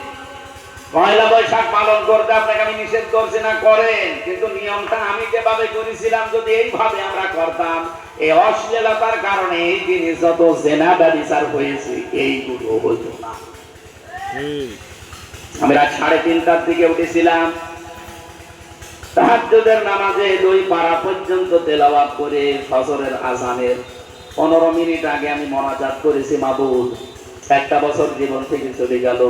পয়লা বৈশাখ পালন করতে আপনাকে আমি নিষেধ করছি না, করেন, কিন্তু নিয়মটা আমি যেভাবে করেছিলাম যদি এইভাবে আমরা করতাম, এই অশ্লীলতার কারণে এই জিনিস যত জেনা ব্যভিচার হয়েছে এইগুলো হতো না। আমি রাত 3:30টার দিকে উঠেছিলাম, তাহাজ্জুদের নামাজে 2 পারা পর্যন্ত তেলাওয়াত করে ফজরের আযানের 15 মিনিট আগে আমি মোনাজাত করেছি, মাবুদ, 1টা বছর জীবন থেকে চলে গেল,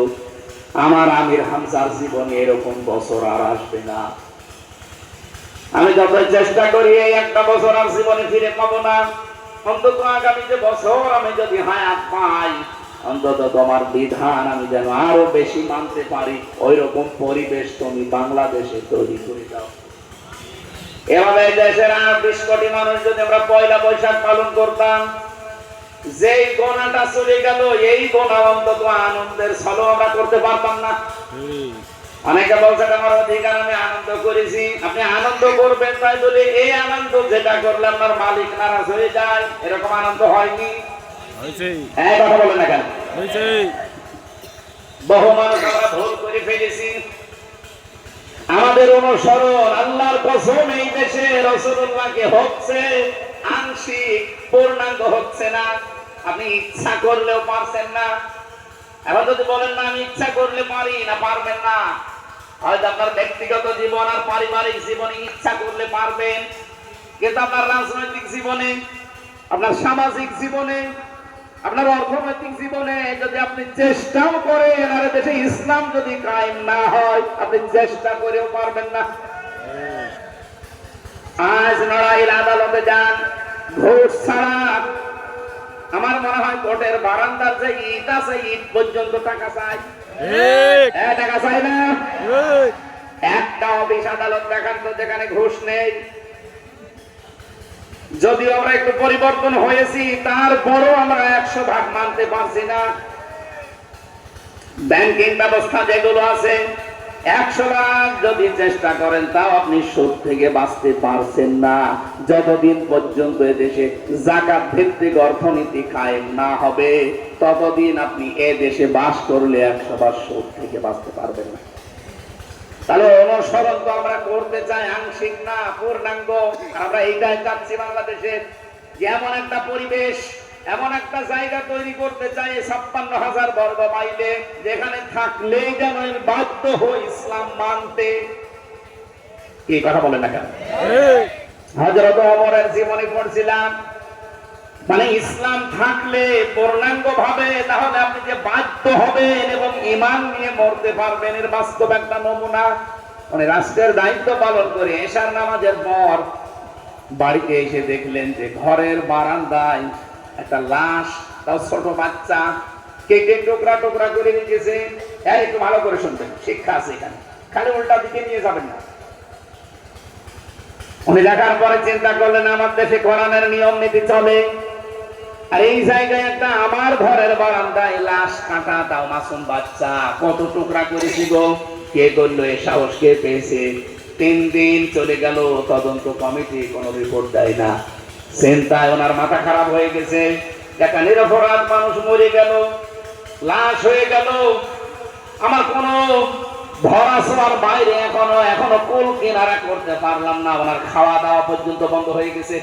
আমার আমির হামজার জীবনে এরকম বছর আর আসবে না। আমি যত চেষ্টা করি এই 1টা বছর আর জীবনে ফিরে পাবো না, অন্তত আগামী যে বছর আমি যদি হায়াত পাই, অন্তত তোমার বিধান আমি যেন আরো বেশি মানতে পারি, ওই রকম পরিবেশ তুমি বাংলাদেশে তৈরি করে দাও। এভাবে দেশের 20 কোটি মানুষ যদি আমরা পয়লা বৈশাখ পালন করতাম, যেই গোনাটা চলে গেল, এই গোনা অন্তত আনন্দের ছলো আমরা করতে পারতাম না। অনেকে বলছে আমার অধিকার, আমি আনন্দ করেছি। আপনি আনন্দ করবেন তাই বলে এই আনন্দ যেটা করলে আপনার মালিক নারাজ হয়ে যায়, এরকম আনন্দ হয়নি। কথা বলে না কেন? বহু মানুষ আমরা ভুল করে ফেলেছি। আমাদের অনুসরণ আল্লাহর কসম এই দেশে রাসূলুল্লাহকে হচ্ছে আংশিক, পূর্ণাঙ্গ হচ্ছে না। আপনি ইচ্ছা করলেও পারছেন না। এখন যদি বলেন না আমি ইচ্ছা করলে পারি না, পারবেন না। হয়তো আপনার ব্যক্তিগত জীবন আর পারিবারিক জীবনে ইচ্ছা করলে পারবেন, কিন্তু আপনার রাজনৈতিক জীবনে, আপনার সামাজিক জীবনে, আপনার অর্থনৈতিক জীবনে যদি আপনি চেষ্টাও করেন আর দেশে ইসলাম যদি কায়েম না হয়, আপনি চেষ্টা করেও পারবেন না। আজ নড়াইল আদালতে যান, ঘুষ ছাড়া আমার মনে হয় কোর্টের বারান্দার যে ইট আছে, ইট পর্যন্ত টাকা চাই। টাকা চাই না? একটা অফিস আদালত দেখান তো যেখানে ঘুষ নেই। যদিও আমরা একটু পরিবর্তন হয়েছি, তারপরও আমরা 100% মানতে পারছি না। ব্যাংকিং ব্যবস্থা যেগুলো আছে, 100% যদি চেষ্টা করেন তাও আপনি সুদ থেকে বাঁচতে পারছেন না, যতদিন পর্যন্ত এদেশে যাকাত ভিত্তিক অর্থনীতি কায়েম না হবে, ততদিন আপনি এদেশে বাস করলে 100% সুদ থেকে বাঁচতে পারবেন না। তাহলে অনুসরণ তো আমরা করতে চাই আংশিক না পূর্ণাঙ্গ। আমরা এইটাই চাচ্ছি বাংলাদেশের, যেমন একটা পরিবেশ এমন একটা জায়গা তৈরি করতে চাই 56,000 বর্গ মাইলে, যেখানে থাকলেই যেন বাধ্য হই ইসলাম মানতে। কি কথা বলেন না কেন? হযরত ওমরের জীবনী পড়ছিলাম, মানে ইসলাম থাকলে পূর্ণাঙ্গ ভাবে, তাহলে আপনি যে বাধ্য হবেন এবং ঈমান নিয়ে মরতে পারবেন, এর বাস্তব একটা নমুনা। মানে রাষ্ট্রের দায়িত্ব পালন করে এশার নামাজের পর বাড়িতে এসে দেখলেন যে ঘরের বারান্দায় একটা লাশ, তাও ছোট বাচ্চা, কেটে টুকরা টুকরা করে রেখেছে। একটু ভালো করে শুনবেন, শিক্ষা আছে এখানে, খালি উল্টা দিকে নিয়ে যাবেন না। উনি দেখার পরে চিন্তা করলেন, আমার দেশে কোরআনের নিয়ম নীতি চলে, আর এই জায়গায় একটা আমার ঘরের বারান্দায় লাশ কাটা, তাও মাসুম বাচ্চা, কত টুকরা করেছি গো, কে করলো, এ সাহস কে পেয়েছে? 3 দিন চলে গেল, তদন্ত কমিটি কোনো রিপোর্ট দেয় না। চিন্তায় ওনার মাথা খারাপ হয়ে গেছে। একটা নিরপরাধ মানুষ মরে গেল, লাশ হয়ে গেল, আমার কোনো ধরাছোঁয়ার বাইরে এখনো কুল কিনারা করতে পারলাম না, ওনার খাওয়া দাওয়া পর্যন্ত বন্ধ হয়ে গেছে।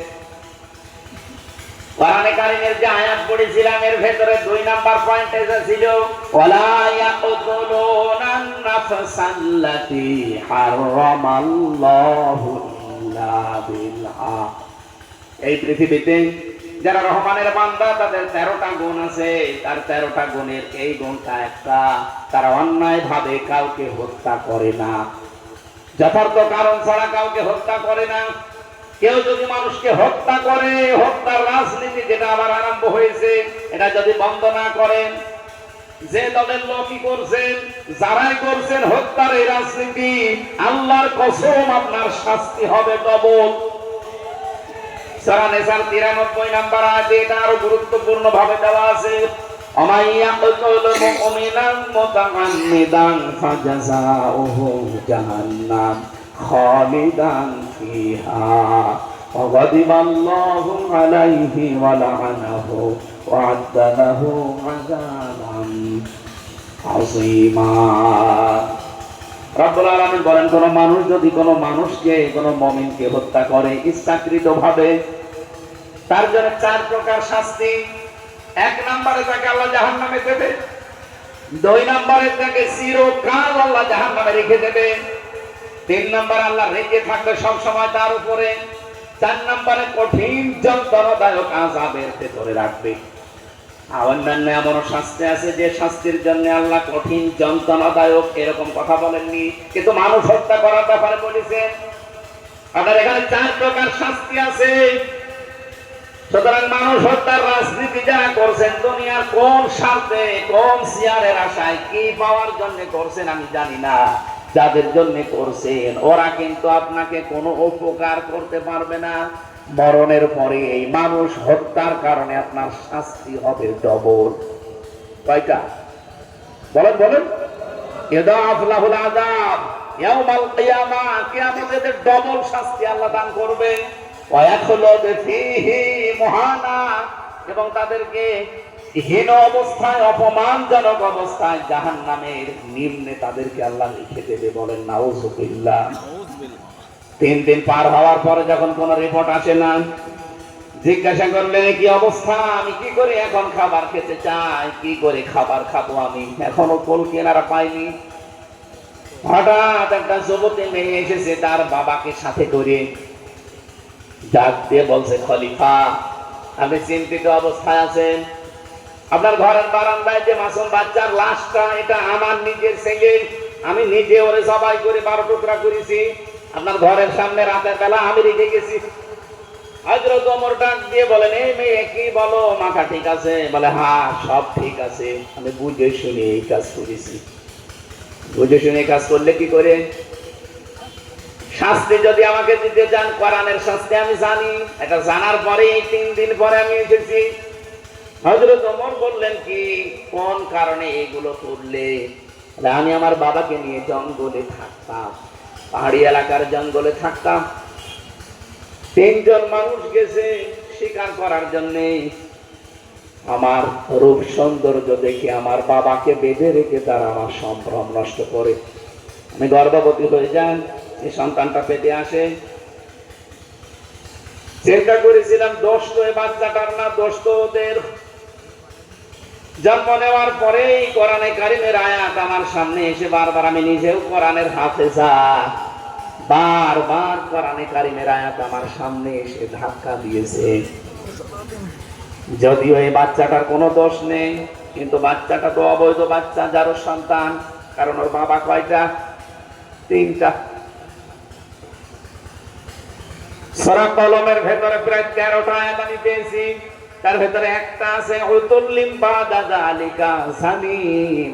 কোরআনে কারীমের যে আয়াত পড়েছিলাম, এর ভেতরে 2 নাম্বার পয়েন্ট ছিল, ওয়ালা ইয়াকুতুলুনান নাফসাল্লাতী হারামাল্লাহু ইল্লা বিল হক। এই পৃথিবীতে যারা রহমানের বান্দা, তাদের 13টা গুণ আছে, তার 13টা গুণের এই গুণটা একটা, তারা অন্যায় ভাবে কাউকে হত্যা করে না, যথার্থ কারণ ছাড়া কাউকে হত্যা করে না। কেউ যদি মানুষকে হত্যা করে, হত্যার রাজনীতি যেটা আবার আরম্ভ হয়েছে, এটা যদি বন্ধ না করেন, যে দলের লোকই করছেন, যারাই করছেন হত্যার এই রাজনীতি, আল্লাহর কসম আপনার শাস্তি হবে ডবল। সূরা নিসার 93 নাম্বার আয়াতে এটা আরো গুরুত্বপূর্ণ ভাবে দেওয়া আছে, আমাইয়াকুতুল মুমিনান মুতাআম্মিদান ফাজাযাউহু জাহান্নাম খালিদান ফিহা ওয়া গাদিবাল্লাহু আলাইহি ওয়া লা'নাহু ওয়া আ'আদ্দা লাহু আযাবান আযীমা। রব্বুল আলামিন বলেন, কোন মানুষ যদি কোন মানুষকে, কোন মুমিনকে হত্যা করে ইচ্ছাকৃতভাবে, তার জন্য 4 প্রকার শাস্তি। 1 নম্বরে তাকে আল্লাহ জাহান্নামে দেবে, 2 নম্বরে তাকে চিরকাল আল্লাহ জাহান্নামে রেখে দেবে, 3 নম্বরে আল্লাহ রেখে থাকবে সব সময় তার উপরে, 4 নম্বরে কঠিন যন্ত্রণাদায়ক আযাবের ভেতরে রাখবে। অন্যান্য এমন শাস্তি আছে যে শাস্তির জন্য আল্লাহ কঠিন যন্ত্রণাদায়ক এরকম কথা বলেননি, কিন্তু মানুষ হত্যা করার ব্যাপারে বলেছেন। আপনার এখানে 4 প্রকার শাস্তি আছে। সুতরাং মানুষ হত্যার রাজনীতি যারা করছেন, দুনিয়ার কোন স্বার্থে, কোন চেয়ারের আশায়, কি পাওয়ার জন্য করছেন আমি জানি না, যাদের জন্য করছেন ওরা কিন্তু আপনাকে কোনো উপকার করতে পারবে না। মরণের পরে এই মানুষ হত্যার কারণে আপনার শাস্তি হবে ডবল। কয়টা বলেন বলেন? ইদাফ লাহুল আযাব ইয়াউমাল কিয়ামা, কিয়ামতের ডবল শাস্তি আল্লাহ দান করবে। ওয়া ইয়াখলুদ ফীহি মুহানা, এবং তাদেরকে হীন অবস্থায়, অপমানজনক অবস্থায় জাহান্নামের নিম্নে তাদেরকে আল্লাহ রেখে দেবে। বলেন নাউযুবিল্লাহ। 3 দিন পার হওয়ার পরে যখন কোন রিপোর্ট আসে না, জিজ্ঞাসা করলেন কি অবস্থা, আমি কি করে এখন খাবার খেতে চাই, কি করে খাবার খাবো, আমি এখনো কোল কেনারা পাইনি। হঠাৎ একটা যুবতী মেয়ে এসেছে তার বাবাকে সাথে করে, ডাক দিয়ে বলছে, খলিফা আপনি চিন্তিত অবস্থায় আছেন, আপনার ঘরের বারান্দায় যে মাসুম বাচ্চার লাশটা, এটা আমার নিজের ছেলে, আমি নিজে ওরে জবাই করে 12 টুকরা করেছি, আপনার ঘরের সামনে রাতের বেলা আমি রেখে গেছি। হযরত ওমর ডাক দিয়ে বলেন, এই মেয়ে কি বলো, মাথা ঠিক আছে? বলে হ্যাঁ সব ঠিক আছে, আমি বুঝে শুনে এই কাজ করেছি। বুঝে শুনে কাজ করলে কি করে? শাস্তি যদি আমাকে দিতে চান, কোরআনের শাস্তি আমি জানি, এটা জানার পরে 3 দিন পরে আমি এসেছি। হযরত ওমর বললেন, কি কোন কারণে এগুলো করলে? আমি আমার বাবাকে নিয়ে জঙ্গলে থাকতাম, পাহাড়ি এলাকার জঙ্গলে থাকতাম, 3 জন মানুষ গেছে শিকার করার জন্য, আমার রূপ সৌন্দর্য দেখে আমার বাবাকে বেঁধে রেখে তারা আমার সম্ভ্রম নষ্ট করে, আমি গর্ভবতী হয়ে যান, এই সন্তানটা পেটে আসে। চিন্তা করেছিলাম দোষ তো এই বাচ্চাটার না, দোষ তো ওদের। জন্ম নেওয়ার পরেই কোরআনে কারিমের আয়াত আমার সামনে এসে বারবার, আমি নিজেও কোরআনের হাফেজা, বারবার কোরআনে কারিমের আয়াত আমার সামনে এসে ধাক্কা দিয়েছে। যদিও এই বাচ্চাটার কোনো দোষ নেই, কিন্তু বাচ্চাটা তো অবৈধ বাচ্চা, যারও সন্তান। কারণ ওর বাবা কয়টা? 3টা। সূরা কলমের ভেতরে প্রায় 13টা আয়াত আমি পেয়েছি, তার ভেতরে একটা আছে উতুল্লিম বাদা যালিকা জানিম।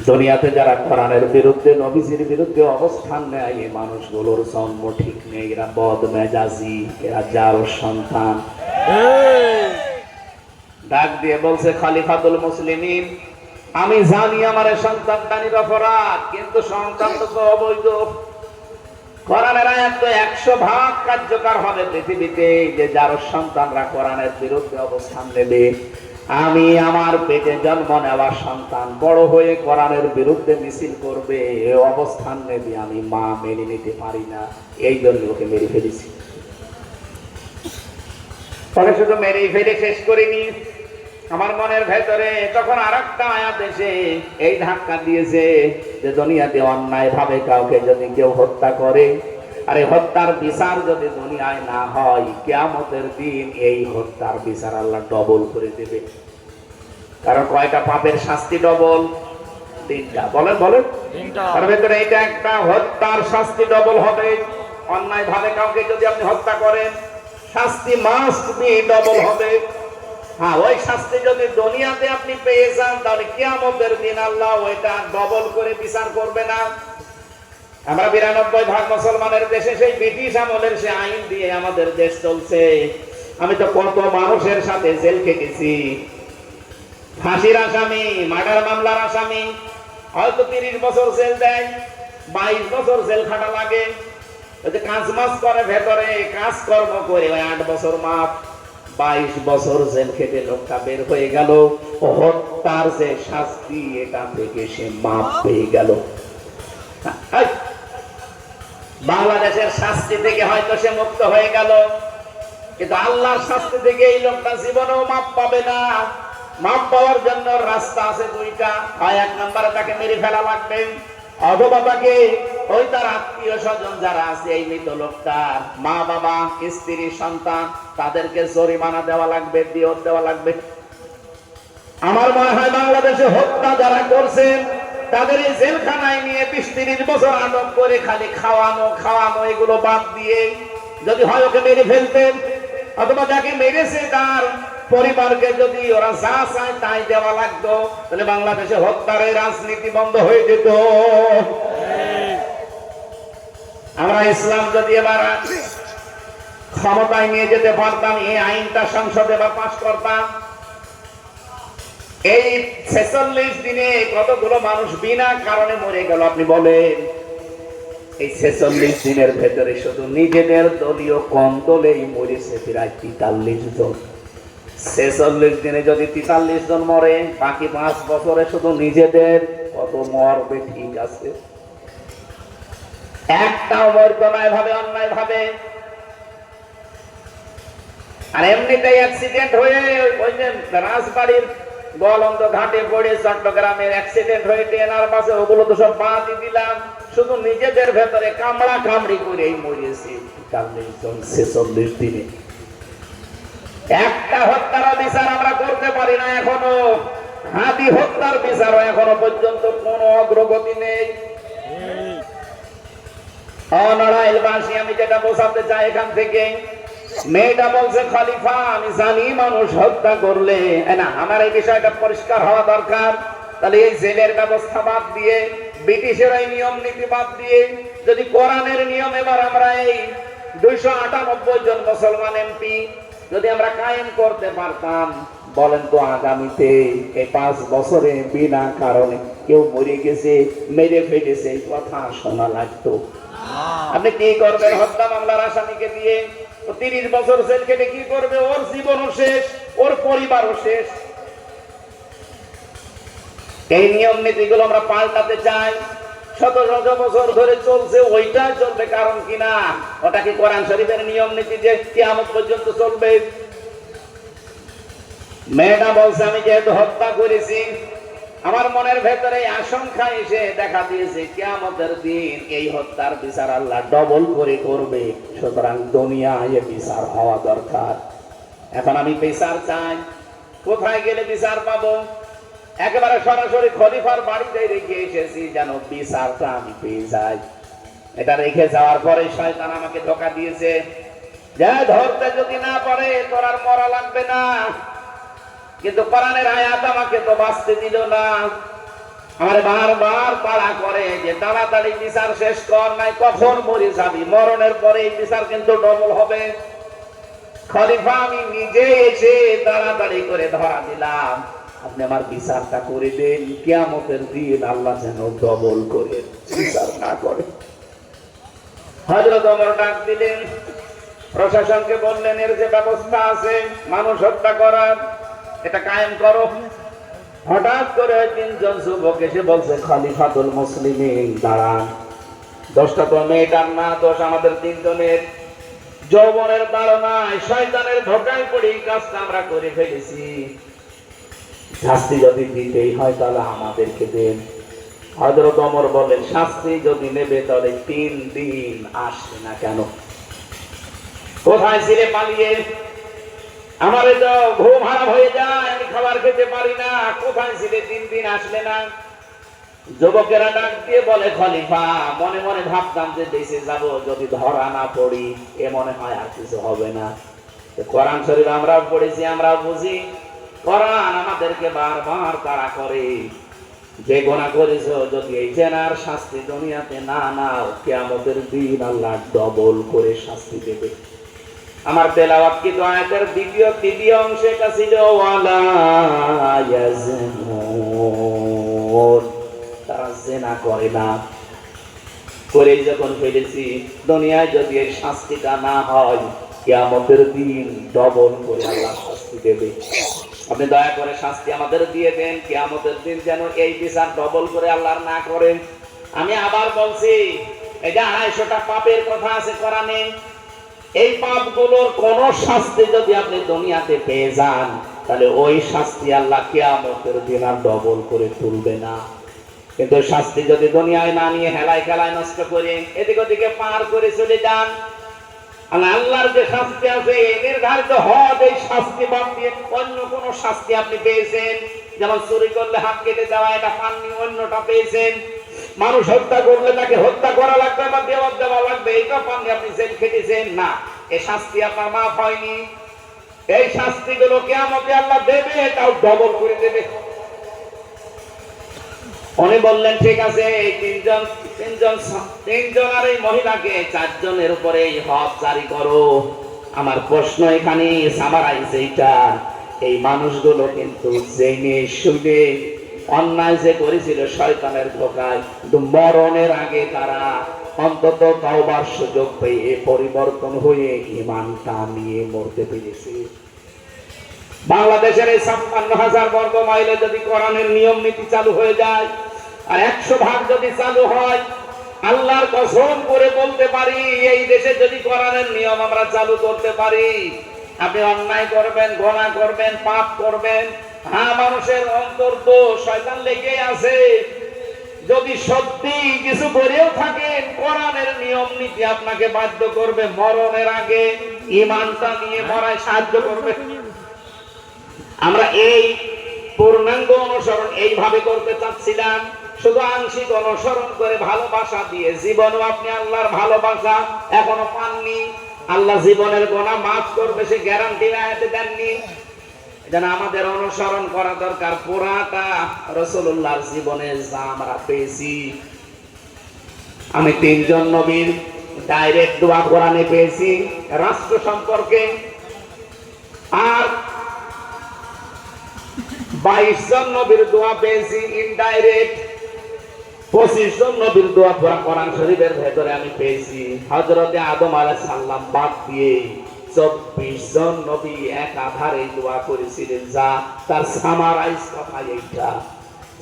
দুনিয়াতে যারা কোরআনের বিরুদ্ধে, নবীজির বিরুদ্ধে অবস্থান নেয়, এই মানুষগুলোর জন্ম ঠিক নেই। এরা বদমেজাজি, এরা যারও সন্তান। ডাক দিয়ে বলছে খলিফাতুল মুসলিমিন, আমি জানি আমার সন্তান দানির অপরাধ, কিন্তু সন্তান তো অবৈধ। কোরআনের আয়াত তো 100 ভাগ কার্যকর হবে পৃথিবীতে, যে যার সন্তানরা কোরআনের বিরুদ্ধে অবস্থান নেবে। আমি আমার পেটে জন্ম নেওয়া সন্তান বড় হয়ে কোরআনের বিরুদ্ধে মিছিল করবে, অবস্থান নেবে, আমি মা মেনে নিতে পারি না। এই জন্য ওকে মেরে ফেলেছি। তবে শুধু মেরেই ফেলে শেষ করিনি, আমার মনের ভেতরে তখন আরেকটা আয়াত এসে এই ধাক্কা দিয়েছে যে দুনিয়াতে অন্যায় ভাবে কাউকে যদি কেউ হত্যা করে, আরে হত্যার বিচার যদি দুনিয়ায় না হয়, কিয়ামতের দিন এই হত্যার বিচার আল্লাহ ডবল করে দেবে। কারণ কয়টা পাপের শাস্তি ডবল? 3টা। বলেন বলেন। তার ভেতরে এটা একটা, হত্যার শাস্তি ডবল হবে। অন্যায় ভাবে কাউকে যদি আপনি হত্যা করেন, শাস্তি মাস্ট বি ডবল হবে। হ্যাঁ, ওই শাস্তি যদি দুনিয়াতে আপনি পেয়ে যান, তাহলে কিয়ামতের দিন আল্লাহ ওইটা ডবল করে বিচার করবে না। আমরা 92 ভাগ মুসলমানের দেশে, সেই ব্রিটিশ আমলের সে আইন দিয়ে আমাদের দেশ চলছে। আমি তো কত মানুষের সাথে জেল খেটেছি, ফাঁসির আসামি, মার্ডার মামলার আসামি, হয়তো 30 বছর জেল দেয়, 22 বছর জেল খাটা লাগে। কাজ মাস করে ভেতরে কাজকর্ম করে 8 বছর মাপ, 22 বছর জেল খেটে লোকটা বের হয়ে গেল। হত্যার যে শাস্তি, এটা থেকে সে মাপ পেয়ে গেল। বাংলাদেশের শাস্তি থেকে হয়তো সে মুক্ত হয়ে গেল, কিন্তু আল্লাহর শাস্তি থেকে এই লোকটা জীবনেও মাপ পাবে না। মাপ পাওয়ার জন্য রাস্তা আছে 2টা। হয় 1 নম্বরে তাকে মেরে ফেলা লাগবে, অথবা তাকে ওই তার আত্মীয় স্বজন যারা আছে, এই মৃত লোকটার মা বাবা, স্ত্রী, সন্তান, তাদেরকে জরিমানা দেওয়া লাগবে, দিয়ত দেওয়া লাগবে। আমার মনে হয় বাংলাদেশে হত্যা যারা করছেন, তাদের এই জেলখানায় নিয়ে 20-30 বছর আটক করে খালি খাওয়ানো এগুলো বাদ দিয়ে যদি হয় ওকে মেরে ফেলতেন, অথবা যাকে মেরেছে তার পরিবারকে যদি ওরা যা চায় তাই দেওয়া লাগতো, তাহলে বাংলাদেশে হত্যার এই রাজনীতি বন্ধ হয়ে যেত। আমরা ইসলাম যদি এবার ক্ষমতায় নিয়ে যেতে পারতাম, এই আইনটা সংসদে বা পাশ করতাম, এই 46 দিনে কতগুলো মানুষ বিনা কারণে মরে গেল আপনি বলেন। এই 46 দিনের ভেতরে শুধু নিজেদের দলীয় কোন দলেই মরেছে প্রায় 43 জন। 46 দিনে যদি 43 জন মরে, বাকি 5 বছরে শুধু নিজেদের কত মরবে? ঠিক আছে, একটাও মরতো না এভাবে অন্যায় ভাবে। আর এমনিতেই অ্যাক্সিডেন্ট হয়ে ওই যে রাজবাড়ির গলন্দ ঘাটে পড়ে চট্টগ্রামের অ্যাক্সিডেন্ট হয়ে ট্রেনার বাসে, ওগুলো তো সব বাদই দিলাম। শুধু নিজেদের ভেতরে কামড়া কামড়ি করে মরেছি 43 জন 46 দিনে। একটা হত্যার বিচার আমরা করতে পারি না এখনো। হাতি হত্যার বিচারও এখনো পর্যন্ত কোনো অগ্রগতি নেই। অনড়াইলবাসী, আমি যেটা বোঝাতে চাই এখান থেকে, মেয়েটা বলছে খলিফা আমি জানি মানুষ হত্যা করলে, না আমার এই বিষয়টা পরিষ্কার হওয়া দরকার। তাহলে এই জেলের ব্যবস্থা বাদ দিয়ে, ব্রিটিশের এই নিয়ম নীতি বাদ দিয়ে, যদি কোরআনের নিয়ম এবার আমরা এই 298 জন মুসলমান এমপি যদি আমরা কায়েম করতে পারতাম, বলেন তো আগামীতে এই 5 বছরে বিনা কারণে কেউ মরে গেছে, মেরে ফেলেছে, এই কথা শোনা লাগতো? আপনি কি করবেন হত্যা মামলার আসামিকে দিয়ে? 30 বছর জেল কেটে কি করবে? ওর জীবনও শেষ, ওর পরিবারও শেষ। এই নিয়ম নীতিগুলো আমরা পাল্টাতে চাই। শত শত বছর ধরে চলছে, ওইটাই চলবে, কারণ কিনা ওটা কি কোরআন শরীফের নিয়ম নীতি যে কিয়ামত পর্যন্ত চলবে? মেয়েটা বলছে আমি যেহেতু হত্যা করেছি, আমার মনের ভেতরে আশঙ্কা এসে দেখা দিয়েছে কিয়ামতের দিন এই হত্যার বিচার আল্লাহ ডবল করে করবে, সুতরাং দুনিয়ায় বিচার হওয়া দরকার। এখন আমি বিচার চাই, কোথায় গেলে বিচার পাবো? একেবারে সরাসরি খলিফার বাড়িতে রেখে এসেছি যেন বিচারটা আমি পেয়ে যাই। এটা রেখে যাওয়ার পরে শয়তান আমাকে ধোঁকা দিয়েছে, যে ধরতে যদি না পারে তোর আর মরা লাগবে না। কিন্তু কোরআনের আয়াত আমাকে তো বাঁচতে দিল না, আমার বারবার তাড়া করে যে তাড়াতাড়ি বিচার শেষ কর, নাই কখন মরে যাবি, মরণের পরে এই বিচার কিন্তু ডবল হবে। খলিফা আমি নিজে এসে তাড়াতাড়ি করে ধরা দিলাম, আপনি আমার বিচারটা করে দেন, কিয়ামতের দিন আল্লাহ যেন ডবল করে বিচার না করে। হযরত ওমর ডাক দিলেন, প্রশাসনকে বললেন এর যে ব্যবস্থা আছে মানুষ হত্যা করার, এটা কায়েম করো। হঠাৎ করে তিনজন যুবক এসে বলছে, খলিফাতুল মুসলিমিন দাঁড়ান, দোষটা তো মেয়েটার না, দোষ আমাদের তিনজনের। যৌবনের তাড়নায় শয়তানের ধোঁকায় পড়ে এই কাজটা আমরা করে ফেলেছি, শাস্তি যদি দিতেই হয় তাহলে আমাদেরকে দেন। হযরত ওমর বলেন, শাস্তি যদি নেবে তাহলে 3 দিন আসবে না কেন? কোথায় ছিলে পালিয়ে? আমার তো ঘুম হারাম হয়ে যায়, আমি খাবার খেতে পারি না, কোথায় ছিলে 3 দিন আসলে না? যুবকেরা ডাক দিয়ে বলে, খলিফা মনে মনে ভাবতাম যে দেশে যাব, যদি ধরা না পড়ি এ মনে হয় আর কিছু হবে না। কোরআন শরীফ আমরাও পড়েছি, আমরাও বুঝি, কোরআন আমাদেরকে বারবার তাড়া করে, যে গুনাহ করেছো যদি এই জেনার শাস্তি দুনিয়াতে না নাও, কিয়ামতের দিন আল্লাহ ডবল করে শাস্তি দেবে। আমার তেলাওয়াত কি আয়াতের দ্বিতীয় তৃতীয় অংশে এটা ছিল, ওয়ালা ইয়াজনুন, তারা জিনা করে না। করে যখন ফেলেছি, দুনিয়ায় যদি এই শাস্তিটা না হয়, কিয়ামতের দিন ডবল করে আল্লাহ শাস্তি দেবে। আপনি দয়া করে শাস্তি আমাদের দিয়ে দেন, কিয়ামতের দিন যেন এই বিচার ডবল করে আল্লাহ না করেন। আমি আবার বলছি, এটা 250টা পাপের কথা আছে কোরআনে, এই পাপগুলোর কোন শাস্তি যদি আপনি দুনিয়াতে পেয়ে যান, তাহলে ওই শাস্তি আল্লাহ কিয়ামতের দিন আর ডবল করে তুলবে না। কিন্তু শাস্তি যদি দুনিয়ায় না নিয়ে হেলায় খেলায় নষ্ট করে এদিক ওদিকে পার করে চলে যান, আল্লাহর যে শাস্তি আছে নির্ধারিত হদ, এই শাস্তি বাদ দিয়ে অন্য কোন শাস্তি আপনি পেয়েছেন, যেমন চুরি করলে হাত কেটে দেওয়া, এটা পাননি, অন্যটা পেয়েছেন। মানুষ হত্যা করলে তাকে হত্যা করা লাগবে বা দেওয়া দেওয়া লাগবে, এটা পাননি, আপনি জেল খেটেছেন না, এই শাস্তি আপনার মাফ হয়নি। এই শাস্তিগুলো কিয়ামতে আল্লাহ দেবে, তাও ডবল করে দেবে। উনি বললেন ঠিক আছে, এই তিনজন আর এই মহিলাকে 4 জনের উপরে এই হদ জারি করো। আমার প্রশ্ন এখানে সামারাইজ এইটা, এই মানুষগুলো কিন্তু জেনে শুনে অন্যায় যে করেছিল শয়তানের ধোঁকায়, কিন্তু মরণের আগে তারা অন্তত তওবার সুযোগ পেয়ে পরিবর্তন হয়ে ঈমানটা নিয়ে মরতে পেরেছে। বাংলাদেশের এই 56,000 বর্গ মাইলে যদি কোরআনের নিয়ম নীতি চালু হয়ে যায় আর 100 ভাগ যদি চালু হয়, আল্লাহর কসম করে বলতে পারি, এই দেশে যদি কোরআনের নিয়ম আমরা চালু করতে পারি, আপনি অন্যায় করবেন, গুনাহ করবেন, পাপ করবেন, হ্যাঁ মানুষের অন্তর তো শয়তান লেগে আছে, যদি সত্যি কিছু করেও থাকেন, কোরআনের নিয়ম নীতি আপনাকে বাধ্য করবে মরণের আগে ঈমানটা নিয়ে মরায় সাহায্য করবে। আমরা এই পূর্ণাঙ্গ অনুসরণ এইভাবে করতে চাচ্ছিলাম, শুধু আংশিক অনুসরণ করে ভালোবাসা দিয়ে। জীবনও আপনি আল্লাহর ভালোবাসা এখনো পাননি, আল্লাহ জীবনের গুনাহ মাফ করবে সে গ্যারান্টি আয়াতে দেননি। যেন আমাদের অনুসরণ করা দরকার পুরাটা রাসূলুল্লাহর জীবনে যা আমরা পেয়েছি। আমি 3 জন নবীর ডাইরেক্ট দোয়া কোরআনে পেয়েছি রাষ্ট্র সম্পর্কে, আর 22 জন নবীর দোয়া পেয়েছি ইনডাইরেক্ট, 25 জন নবীর দোয়া কোরআন শরীফের ভেতরে আমি পেয়েছি। হযরতে আদম আলাইহিস সালাম বাদ দিয়ে 24 জন নবী একাধারে দোয়া করেছিলেন, যা তার সামারাইজ কথা এইটা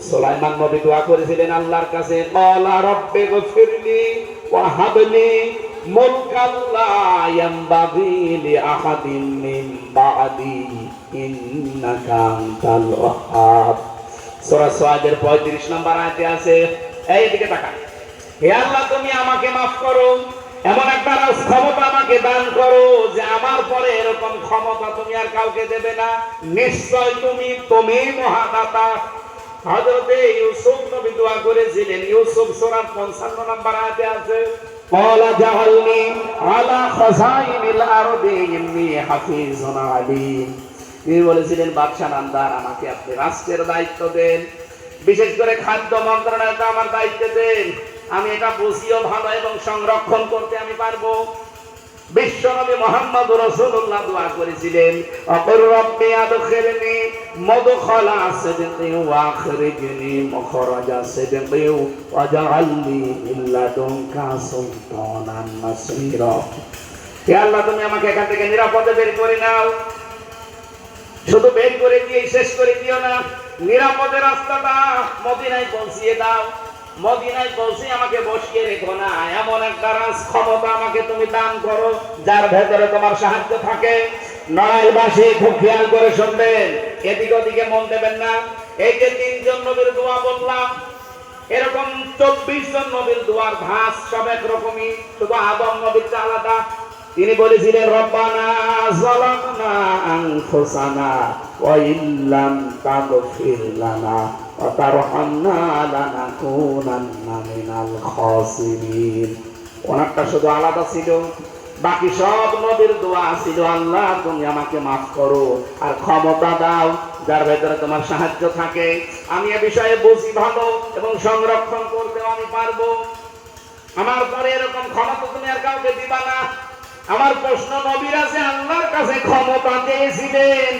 সুলাইমান নবী দোয়া করেছিলেন আল্লাহর কাছে, ক্বালা রাব্বি গফিরলি ওয়া হাবলি মুলকান লা ইয়ানবাগি লি আহাদিন মিন বা'দি ইন্নাকা আনতাল ওয়াহ্হাব। সূরা সাদের 35 নম্বর আয়াতে আছে, এইদিকে তাকান, হে আল্লাহ তুমি আমাকে মাফ করো, এমন একটা ক্ষমতা আমাকে দান করো যে আমার পরে এরকম ক্ষমতা তুমি আর কাউকে দেবে না। নিশ্চয় তুমি মহাদাতা। হযরতে ইউসুফ নবী দোয়া করেছিলেন, ইউসুফ সূরা 55 নম্বর আয়াতে আছে, ক্বালা জাআলনি আলা খাযাইনিল আরদি ইন্নী হাফিজুন আলীম। তিনি বলেছিলেন, বাদশা নামদার, আমাকে আপনি রাষ্ট্রের দায়িত্ব দেন, বিশেষ করে খাদ্য মন্ত্রণালয়টা আমার দায়িত্ব দেন, আমি এটা বুঝিও ভালো এবং সংরক্ষণ করতে আমি পারবো। বিশ্বনবী মুহাম্মদুর রাসূলুল্লাহ দোয়া করেছিলেন, আকুর রাব্বি আদখিলনি মুদখালা সিদকিন ওয়া আখরিজনি মুখরাজা সিদকিন ওয়াজআলনি মিন লাদুনকা সুলতানান নাসীরা। হে আল্লাহ তুমি আমাকে এখান থেকে নিরাপদে বের করে নাও। শুধু বের করে দিয়ে শেষ করে দিও না, নিরাপদে রাস্তাটা মদিনায় পৌঁছিয়ে দাও। মদিনায় পৌঁছে আমাকে বসিয়ে রেখো না, এমন একটা রাজ ক্ষমতা আমাকে তুমি দান করো যার ভেতরে তোমার সাহায্য থাকে। নড়াইলবাসী খুব খেয়াল করে শুনবেন, এদিকে ওদিকে মন দেবেন না। এই যে 3 জন নবীর দোয়া বললাম, এরকম 24 জন নবীর দোয়ার ভাস সব একরকমই, শুধু আদম নবীরটা আলাদা। তিনি বলেছিলেন, রব্বানা যালামনা আনফুসানা ওয়া ইল্লাম তাগফির লানা ওয়া তারহামনা লানাকুনান্না মিনাল খাসিরিন। ওনারটা শুধু আলাদা ছিল, বাকি সব নবীর দোয়া ছিল, আল্লাহ তুমি আমাকে মাফ করো আর ক্ষমতা দাও যার ভেতরে তোমার সাহায্য থাকে, আমি এ বিষয়ে বুঝি ভালো এবং সংরক্ষণ করতেও আমি পারবো। আমার পরে এরকম ক্ষমতা তুমি আর কাউকে দিবা না। আমার প্রশ্ন, নবীরা যে আল্লাহর কাছে ক্ষমতা চেয়েছিলেন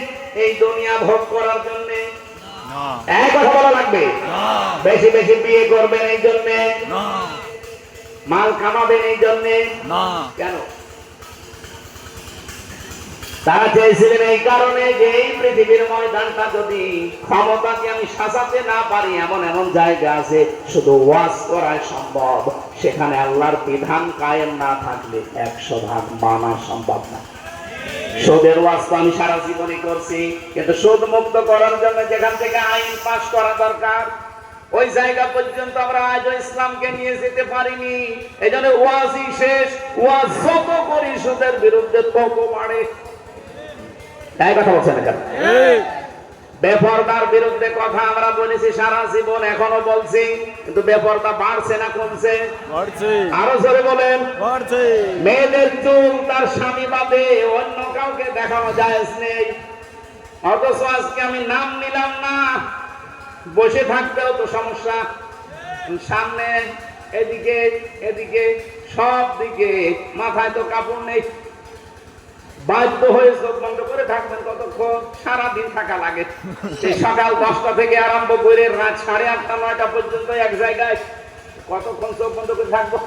এই দুনিয়া ভোগ করার জন্য, এক কথা বলা লাগবে, বেশি বেশি বিয়ে করবেন এই জন্য, মাল কামাবেন এই জন্য, কেন? তারা চেয়েছিলেন এই কারণে যে এই পৃথিবীর ময়দানটা যদি ক্ষমতাকে আমি সাজাতে না পারি, এমন এমন জায়গা আছে শুধু ওয়াজ করাই সম্ভব, সেখানে আল্লাহর বিধান কায়েম না থাকলে 100% মানা সম্ভব না। সুদের ওয়াজ তো আমি সারা জীবনই করছি, কিন্তু সুদ মুক্ত করার জন্য যেখান থেকে আইন পাস করা দরকার ওই জায়গা পর্যন্ত আমরা আজও ইসলামকে নিয়ে যেতে পারিনি। এই জন্য ওয়াজই শেষ, ওয়াজ যত করি সুদের বিরুদ্ধে তত বাড়ে। তাই কথা বলছেন কেন? বেপরদার বিরুদ্ধে কথা আমরা বলেছি সারা জীবন, এখনো বলছি, কিন্তু বেপরদা বাড়ছে না কমছে? আরো জোরে বলেন। মেয়েদের চুল তার স্বামী বাদে অন্য কাউকে দেখানো জায়েজ নেই, অথচ আজকে আমি নাম নিলাম না, বসে থাকতেও তো সমস্যা, সামনে এদিকে এদিকে সব দিকে, মাথায় তো কাপড় নেই, বাধ্য হয়ে চোখ বন্ধ করে থাকবেন কতক্ষণ? সারাদিন থাকা লাগে, সেই সকাল 10টা থেকে আরম্ভ করে রাত 8:30 9টা পর্যন্ত এক জায়গায়, কতক্ষণ চোখ বন্ধ করে থাকবো?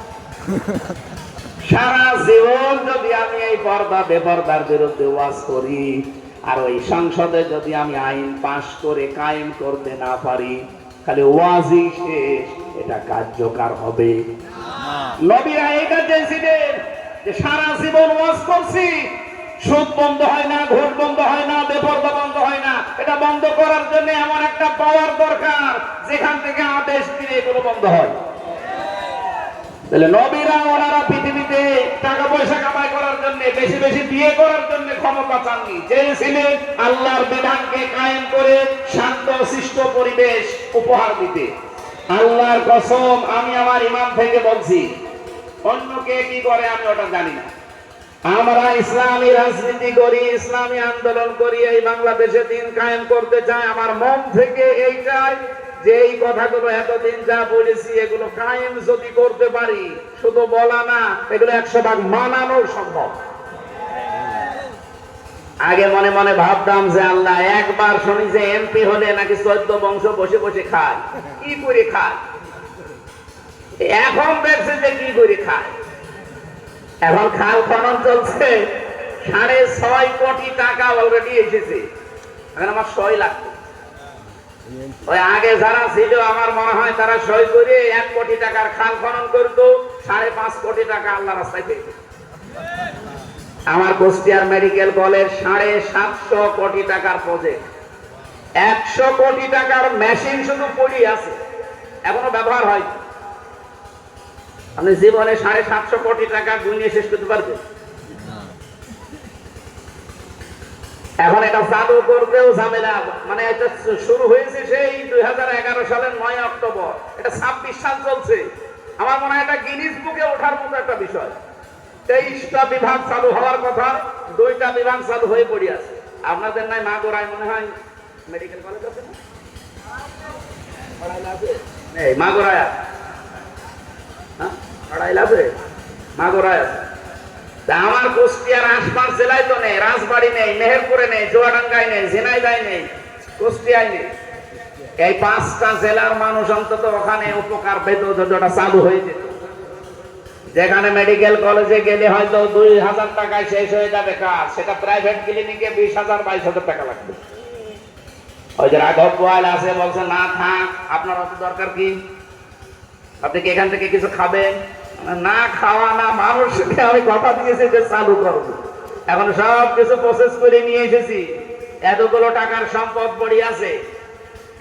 সারা জীবন যদি আমি এই পর্দা বেপর্দার বিরুদ্ধে ওয়াজ করি আর ওই সংসদে যদি আমি আইন পাশ করে কায়েম করতে না পারি, খালি ওয়াজই শেষ, এটা কার্যকর হবে? নবীরা এই কাজ চেয়েছিলেন যে সারা জীবন ওয়াজ করছি, সুদ বন্ধ হয় না, ঘুষ বন্ধ হয় না, বেপরদা বন্ধ হয় না, এটা বন্ধ করার জন্য এমন একটা পাওয়ার দরকার যেখান থেকে আদেশ দিলে এগুলো বন্ধ হয়। তাহলে নবীরা ওনারা পৃথিবীতে টাকা পয়সা কামাই করার জন্য, বেশি বেশি বিয়ে করার জন্য ক্ষমতা চাননি, চেয়েছিলেন আল্লাহর বিধানকে কায়েম করে শান্ত শিষ্ট পরিবেশ উপহার দিতে। আল্লাহর কসম, আমি আমার ইমান থেকে বলছি, অন্য কে কি করে আমি ওটা জানি না। আমরা ইসলামী রাজনীতি করি, ইসলামী আন্দোলন করি, এই বাংলাদেশে দিন কায়েম করতে চাই। আমার মন থেকে এইটাই যে এই কথাগুলো এতদিন যা বলেছি এগুলো কায়েম যদি করতে পারি, শুধু বলা না, এগুলো 100% মানানো সম্ভব। আগে মনে মনে ভাবতাম যে আল্লাহ, একবার শুনি যে এমপি হলে নাকি 14 বংশ বসে বসে খায়, কি করে খায়? এখন দেখছে যে কি করে খায়। এখন খাল খনন চলছে, 6.5 কোটি টাকা অলরেডি এসেছে, এখন আমার 6 লাখ। ওই আগে যারা ছিল আমার মনে হয় তারা সই করে 1 কোটি টাকার খাল খনন করতো, 5.5 কোটি টাকা আল্লাহ রাস্তায় পেত। আমার কুষ্টিয়ার মেডিকেল কলেজ 750 কোটি টাকার প্রজেক্ট, 100 কোটি টাকার মেশিন শুধু পড়ে আছে, এখনো ব্যবহার হয়। আপনি জীবনে 750 কোটি টাকা গুনিয়ে শেষ করতে পারবেন? এখন এটা চালু করতেও ঝামেলা, মানে এটা শুরু হয়েছে সেই 2011 সালের 9 অক্টোবর, এটা 26 সাল চলছে। আমার মনে হয় এটা গিনিস বুকে ওঠার মতো একটা বিষয়। 23টা বিভাগ চালু হওয়ার কথা, 2টা বিভাগ চালু হয়ে পড়ে আছে। আপনাদের নাই মাগুরায় মনে হয় মেডিকেল কলেজ আছে না? নেই, মাগুরায় আছে। হ্যাঁ, আছে, মাগুরায় আছে। আমার কুষ্টিয়ার আশপাশ জেলায় তো নেই, রাজবাড়ী নেই, মেহেরপুরে নেই, চুয়াডাঙ্গায় নেই, ঝিনাইদহে নেই, কুষ্টিয়ায় নেই। এই 5টা জেলার মানুষ অন্তত ওখানে উপকার পেত যতটা চালু হয়ে যেত। যেখানে মেডিকেল কলেজে গেলে হয়তো 2000 টাকায় শেষ হয়ে যাবে কাজ, সেটা প্রাইভেট ক্লিনিকে 20,000 22,000 টাকা লাগবে। ওই যে রাঘব বোয়াল আছে, বলছে না থাক, আপনার অত দরকার কি, আপনি কি এখান থেকে কিছু খাবেন? না খাওয়া না, মানুষকে আমি কথা দিয়েছি যে চালু করবো। এখন সব কিছু প্রসেস করে নিয়ে এসেছি, এতগুলো টাকার সম্পদ পড়ে আছে।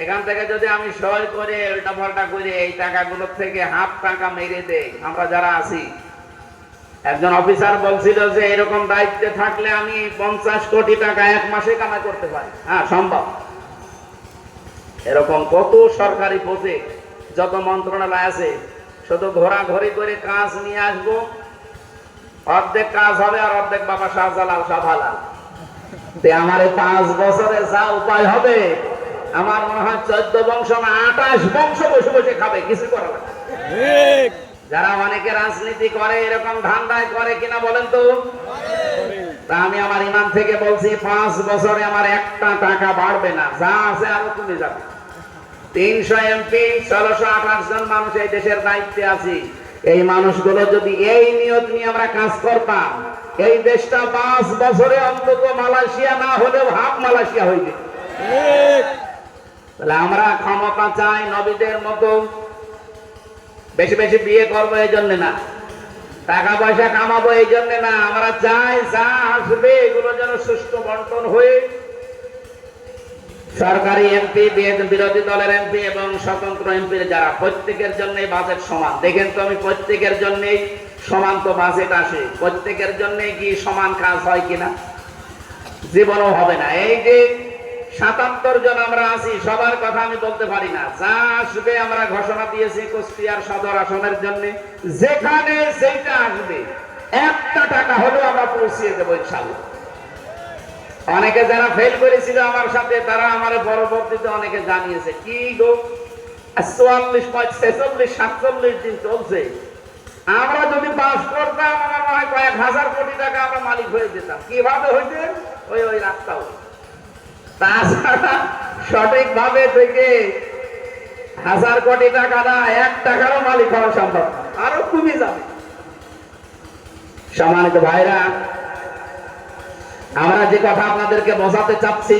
এখান থেকে যদি আমি সই করে উল্টা পাল্টা করে এই টাকাগুলোর থেকে হাফ টাকা মেরে দেই, আমরা যারা আছি, একজন অফিসার বলছিল যে এরকম দায়িত্বে থাকলে আমি 50 কোটি টাকা 1 মাসে কামাই করতে পারি। হ্যাঁ, সম্ভব। এরকম কত সরকারি প্রজেক্ট, যত মন্ত্রণালয় আছে, শুধু ঘোরাঘুরি করে কাজ নিয়ে আসবো, অর্ধেক কাজ হবে আর অর্ধেক বাবা শাহজালাল শাহজালাল। আমার 5 বছরে যা উপায় হবে, আমার মনে হয় 14 বংশ না 28 বংশ বসে বসে খাবে, কিছু করা লাগবে। যারা অনেকে রাজনীতি করে এরকম ধান্দায় করে কিনা বলেন তো? তা আমি আমার ইমান থেকে বলছি, 5 বছরে আমার একটা টাকা বাড়বে না, যা আছে আরো কমে যাবে। 300 এমপি, 1628 জন মানুষ এই দেশের দায়িত্বে আছি। এই মানুষগুলো যদি এই নিয়ত নিয়ে আমরা কাজ করতাম, এই দেশটা 5 বছরে অন্তত মালয়েশিয়া না হলেও হাফ মালয়েশিয়া হয়ে যেত। তাহলে আমরা ক্ষমতা চাই নবীদের মতো, বেশি বেশি বিয়ে করবো এই জন্য না, টাকা পয়সা কামাবো এই জন্য না। আমরা চাই যা আসবে এগুলো যেন সুষ্ঠু বন্টন হয়ে সরকারি এমপি, বিরোধী দলের এমপি এবং স্বতন্ত্র এমপি যারা, প্রত্যেকের জন্য বাজেট সমান। দেখেন তো, আমি প্রত্যেকের জন্য সমান তো বাজেট আসে, প্রত্যেকের জন্য কি সমান কাজ হয় কিনা? জীবনও হবে না। এই যে 77 জন আমরা আছি, সবার কথা আমি বলতে পারি না। যা আসবে আমরা ঘোষণা দিয়েছি কুষ্টিয়ার সদর আসনের জন্য, যেখানে যেটা আসবে একটা টাকা হলেও আমরা পৌঁছিয়ে দেবো ইনশাআল্লাহ। অনেকে যারা ফেল করেছিল আমার সাথে, তারা আমার পরবর্তীতে অনেকে জানিয়েছে, কি গো 44, 46, 47 দিন চলছে, আমরা যদি পাস করতাম আমার মনে হয় কয়েক হাজার কোটি টাকা আমরা মালিক হয়ে যেতাম। কিভাবে হইতে? ওই রাস্তা। তাছাড়া সঠিক ভাবে থেকে 1000 কোটি টাকা না, 1 টাকারও মালিক হওয়া সম্ভব, আরো কমে যাবে। সম্মানিত ভাইরা, আমরা যে কথা আপনাদেরকে বোঝাতে চাচ্ছি,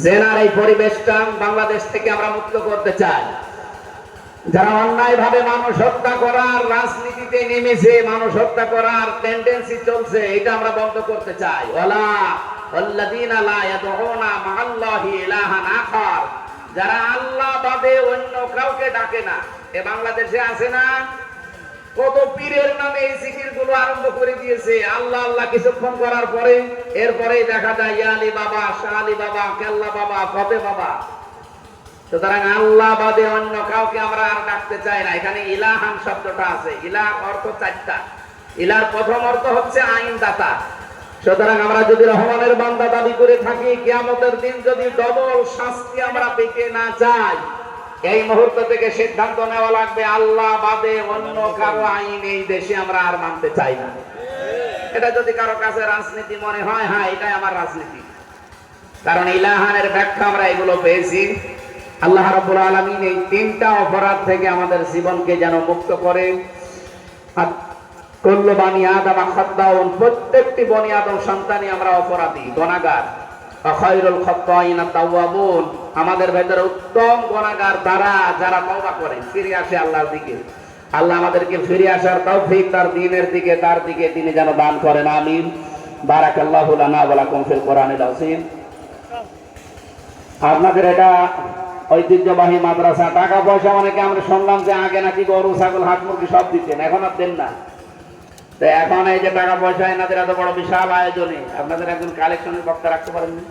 জেনার এই পরিবেশটা বাংলাদেশ থেকে আমরা মুক্ত করতে চাই। যারা অন্যায় ভাবে মানুষ হত্যা করার রাজনীতিতে নেমেছে, মানুষ হত্যা করার টেন্ডেন্সি চলছে, এটা আমরা বন্ধ করতে চাই। যারা আল্লাহ বাদে অন্য কাউকে ডাকে না। এ বাংলাদেশে আছে না, কত পীরের নামে এই জিকির গুলো আরম্ভ করে দিয়েছে। আল্লাহ আল্লাহ কিছুক্ষণ করার পরে এরপরেই দেখা যায় ইয়া আলী বাবা, শাহ আলী বাবা, কেল্লা বাবা, ফতে বাবা। সুতরাং আল্লাহ বাদে অন্য কাউকে আমরা আর ডাকতে চাই না। এখানে ইলাহান শব্দটা আছে, ইলাহ অর্থ 4টা। ইলার প্রথম অর্থ হচ্ছে আইনদাতা। সুতরাং আমরা যদি রহমানের বান্দা দাবি করে থাকি, কিয়ামতের দিন যদি ডবল শাস্তি আমরা পেতে না চাই, এই মুহূর্ত থেকে সিদ্ধান্ত নেওয়া লাগবে, আল্লাহ বাদে অন্য কারো আইন এই দেশে আমরা আর মানতে চাই না। এটা যদি কারো কাছে রাজনীতি মনে হয়, হ্যাঁ এটাই আমার রাজনীতি। কারণ ইলাহানের ব্যাখ্যা আমরা এগুলো পেয়েছি। আল্লাহ রাব্বুল আলামিন এই 3টা অপরাধ থেকে আমাদের জীবনকে যেন মুক্ত করে। কুল্লু বানি আদম খাত্তাউন, প্রত্যেকটি বনি আদম সন্তানই আমরা অপরাধী, গুনাহগার। খায়রুল খাত্তাইনা তাওয়াবুন, আমাদের ভেতরে উত্তম গুনাহগার তারা যারা তওবা করে ফিরে আসে আল্লাহর দিকে। আল্লাহ আমাদেরকে ফিরে আসার তৌফিক তার দ্বীনের দিকে, তার দিকে তিনি যেন দান করেন, আমিন। বারাকাল্লাহু লানা ওয়া লাকুম ফিল কোরআনিল আযীম। আপনাদের এটা ঐতিহ্যবাহী মাদ্রাসা, টাকা পয়সা অনেকে আমরা শুনলাম যে আগে নাকি গরু ছাগল হাঁস মুরগি সব দিতেন, এখন আর দেন না। তো এখন এই যে টাকা পয়সা এনাদের এত বড় বিশাল আয়োজনে আপনাদের একজন কালেকশনের বক্তা রাখতে পারেন না?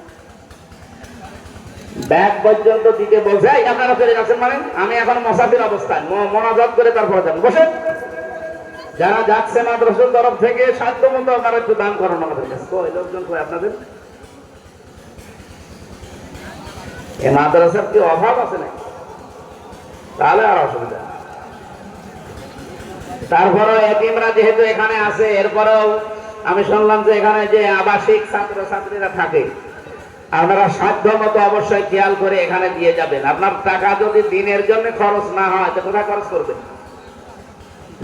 ব্যাগ পর্যন্ত দিতে বলছে এই আপনারা ফিরে যাচ্ছেন মানে? আমি এখন মুসাফির অবস্থায় মোনাজাত করে তারপরে যান, বসেন। যারা যাচ্ছে মাদ্রাসার তরফ থেকে সাধ্য মতো আপনারা একটু দান করুন আমাদের কাছে। ওই লোকজন কই আপনাদের? এই মাদ্রাসার কি অভাব আছে নাকি? তাহলে আর অসুবিধা নেই। তারপরেও এতিমরা যেহেতু এখানে আছে, এরপরেও আমি শুনলাম যে এখানে যে আবাসিক ছাত্র ছাত্রীরা থাকে, আপনারা সাধ্য মতো অবশ্যই খেয়াল করে এখানে দিয়ে যাবেন। আপনার টাকা যদি দিনের জন্য খরচ না হয় তো কোথায় খরচ করবেন?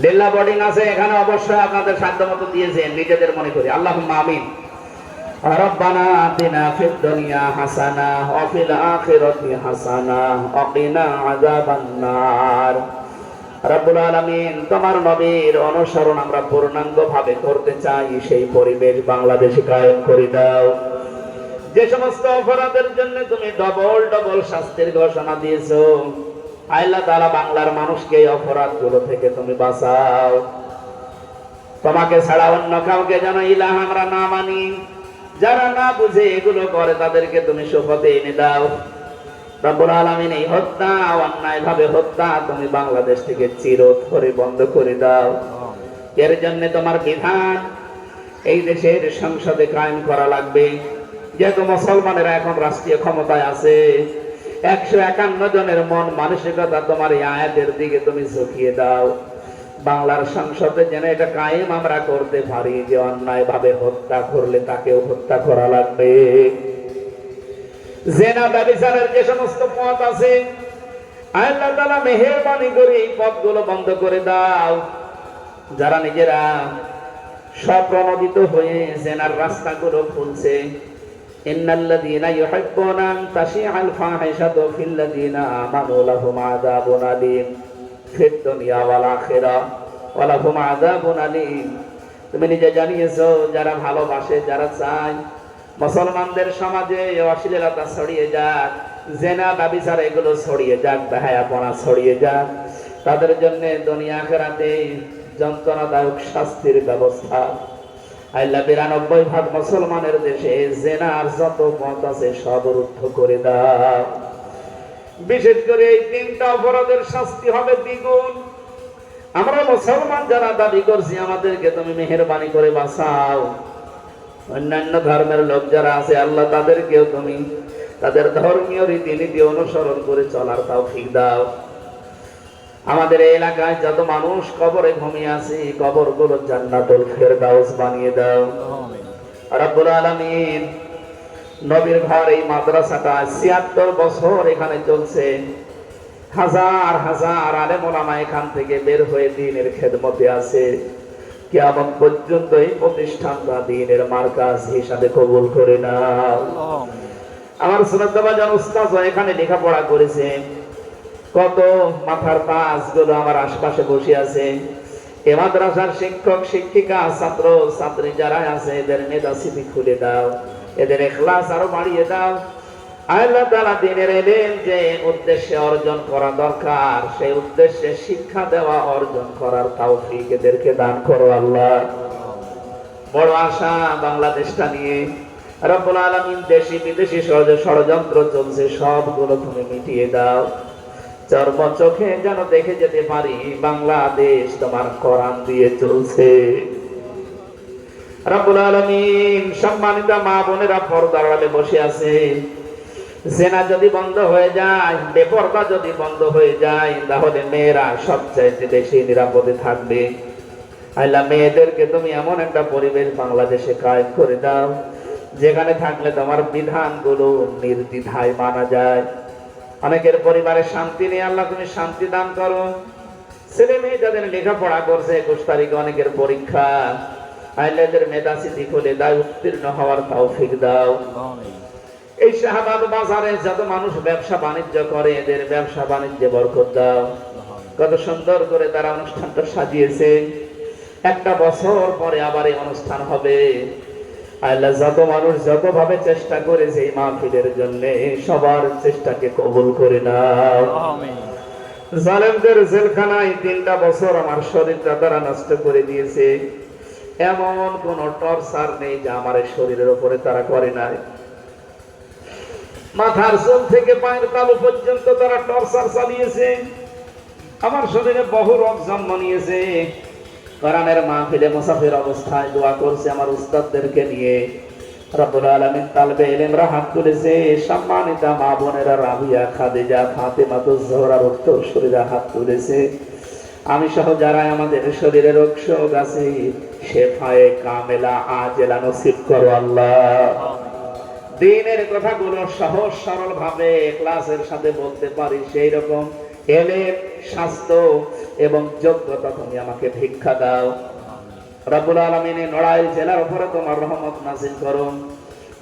লিল্লাহ বোর্ডিং আছে, এখানে অবশ্যই আপনাদের সাধ্য মতো দিয়েছেন নিজেদের মনে করি। আল্লাহুম্মা আমিন। রব্বানা আতিনা ফিদ দুনিয়া হাসানা ওয়া ফিল আখিরাতি হাসানা ওয়া কিনা আযাবান নার। রব্বুল আলামিন, তোমার নবীর অনুসরণ আমরা পূর্ণাঙ্গ ভাবে করতে চাই, সেই পরিবেশ বাংলাদেশে কায়েম করে দাও। যে সমস্ত অপরাধের জন্য তুমি ডবল ডবল শাস্তির ঘোষণা দিয়েছো, আল্লাহ তাআলা বাংলার মানুষকে এই অপরাধগুলো থেকে তুমি বাঁচাও। তোমাকে ছাড়া অন্য কাউকে যেন ইলাহ আমরা না মানি, যারা না বুঝে এগুলো করে তাদেরকে তুমি সুপথে এনে দাও। রব্বুল আলামিন, এই হত্যা, অন্যায় ভাবে হত্যা তুমি বাংলাদেশ থেকে চিরতরে বন্ধ করে দাও। এর জন্য তোমার বিধান এই দেশের সংসদে কায়েম করা লাগবে। যেহেতু মুসলমানেরা এখন রাষ্ট্রীয় ক্ষমতায় আছে, 151 জনের মন মানসিকতা তোমার এই আয়াতের দিকে তুমি ঝুঁকিয়ে দাও। বাংলার সংসদে যেন এটা কায়েম আমরা করতে পারি যে অন্যায় ভাবে হত্যা করলে তাকেও হত্যা করা লাগবে। জেনা ব্যভিচারের যে সমস্ত পথ আছে, আল্লাহ তাআলা মেহেরবানি করে এই পথগুলো বন্ধ করে দাও। যারা নিজেরা স্বপ্রণোদিত হয়ে জেনার রাস্তাগুলো খুলছে, ইন্নাল্লাযীনা ইউহিব্বুনা আন তাশিআল ফাহিশাতু ফিল্লাযীনা আমানু লাহুম আযাবুন আলীম ফিদ দুনিয়া ওয়াল আখিরাহ ওয়া লাহুম আযাবুন আলীম। তুমি নিজে জানিয়েছো যারা ভালোবাসে, যারা চায় মুসলমানদের সমাজে অশ্লীলতা ছড়িয়ে যাক, জেনা ব্যভিচার এগুলো ছড়িয়ে যাক, বেহায়াপনা ছড়িয়ে যাক, তাদের জন্য দুনিয়া আখিরাতে যন্ত্রণাদায়ক শাস্তির ব্যবস্থা। আল্লাহ 92% মুসলমানের দেশে জেনার যত পথ আছে সব রুদ্ধ করে দাও। বিশেষ করে এই 3টা অপরাধের শাস্তি হবে দ্বিগুণ। আমরা মুসলমান যারা দাবি করছি, আমাদেরকে তুমি মেহেরবানি করে বাঁচাও। অন্যান্য ধর্মের লোক যারা আছে, আল্লাহ তাদেরকেও তুমি তাদের ধর্মীয় রীতিনীতি অনুসরণ করে চলার তৌফিক দাও। আমাদের এই এলাকায় যত মানুষ কবরে ঘুমিয়ে আছে, কবরগুলো জান্নাতুল ফেরদাউস বানিয়ে দাও। রব্বুল আলামিন, নবীর ঘর এই মাদ্রাসাটা 76 বছর এখানে চলছে। হাজার হাজার আলেম ওলামা এখান থেকে বের হয়ে দ্বীনের খেদমতে আছে। কিয়ামত পর্যন্ত এই প্রতিষ্ঠানটা দ্বীনের মার্কাজ হিসাবে কবুল করে নাও। আমার শ্রদ্ধাভাজন উস্তাদ এখানে লেখাপড়া করেছে, কত মাথার তাজগুলো আমার আশপাশে বসে আছে। এ মাদ্রাসার শিক্ষক শিক্ষিকা ছাত্র ছাত্রী যারা আছে, এদের মেধাস্মৃতি খুলে দাও, এদের ইখলাস আরো বাড়িয়ে দাও। আল্লাহ তাআলা দ্বীনের ইলম যে উদ্দেশ্যে অর্জন করা দরকার, সেই উদ্দেশ্যে শিক্ষা দেওয়া অর্জন করার তৌফিক এদেরকে দান করো আল্লাহ। বড় আশা বাংলাদেশটা নিয়ে, রব্বুল আলামিন, দেশি বিদেশি ষড়যন্ত্র চলছে, সবগুলো তুমি মিটিয়ে দাও। চর্ম চোখে যেন দেখে যেতে পারি বাংলাদেশ তোমার কোরআন দিয়ে চলছে। রব্বুল আলামিন, সম্মানিত মা বোনেরা পর্দার আড়ালে বসে আছে, জেনা যদি বন্ধ হয়ে যায়, বেপরদা যদি বন্ধ হয়ে যায়, তাহলে মেয়েরা সবচাইতে বেশি নিরাপদে থাকবে। আল্লাহ, মেয়েদেরকে তুমি এমন একটা পরিবেশ বাংলাদেশে কায়েম করে দাও, যেখানে থাকলে তোমার বিধানগুলো নির্দ্বিধায় মানা যায়। অনেকের পরিবারে শান্তি নেই, আল্লাহ তুমি শান্তি দান করো। ছেলে মেয়ে যাদের লেখাপড়া করছে, 21 তারিখে অনেকের পরীক্ষা, আল্লাহ এদের মেধাস্মৃতি খুলে দাও, উত্তীর্ণ হওয়ার তৌফিক দাও। এই শাহবাগ বাজারে যত মানুষ ব্যবসা বাণিজ্য করে এদের ব্যবসা বাণিজ্যে বরকত দাও। কত সুন্দর করে তারা অনুষ্ঠানটা সাজিয়েছে। একটা বছর পরে আবার এই অনুষ্ঠান হবে। আল্লাহ যত মানুষ যত ভাবে চেষ্টা করেছে এই মাহফিলের জন্য সবার চেষ্টাকে কবুল করে নাও। আমিন। জালেমদের জেলখানায় 3টা বছর আমার শরীরটা তারা নষ্ট করে দিয়েছে। এমন কোন টর্চার নেই যা আমার এই শরীরের উপরে তারা করে নাই। মাথার চুল থেকে পায়ের তালু পর্যন্ত তারা টর্চার চালিয়েছে। আমার শরীরে বহু রোগ জন্ম নিয়েছে। কোরআনের মাহফিলে মুসাফির অবস্থায় দোয়া করছে আমার উস্তাদদেরকে নিয়ে। রব্বুল আলামিন তালবে ইলমরা হাত তুলেছে। সম্মানিতা মা বোনেরা রাবিয়া, খাদিজা, ফাতেমাতুজ জোহরার উত্তর শরীরে হাত তুলেছে। আমি সহ যারা আমাদের শরীরে রোগ শোক আছে শেফায়ে কামেলা আজেলা নসিব করো আল্লাহ। দ্বীনের কথাগুলো সহজ সরল ভাবে ইখলাসের সাথে বলতে পারি সেই রকম এলেম, স্বাস্থ্য এবং যোগ্যতা তুমি আমাকে ভিক্ষা দাও। রব্বুল আলামিন নড়াইল জেলার উপরে তোমার রহমত নাযিল করুন।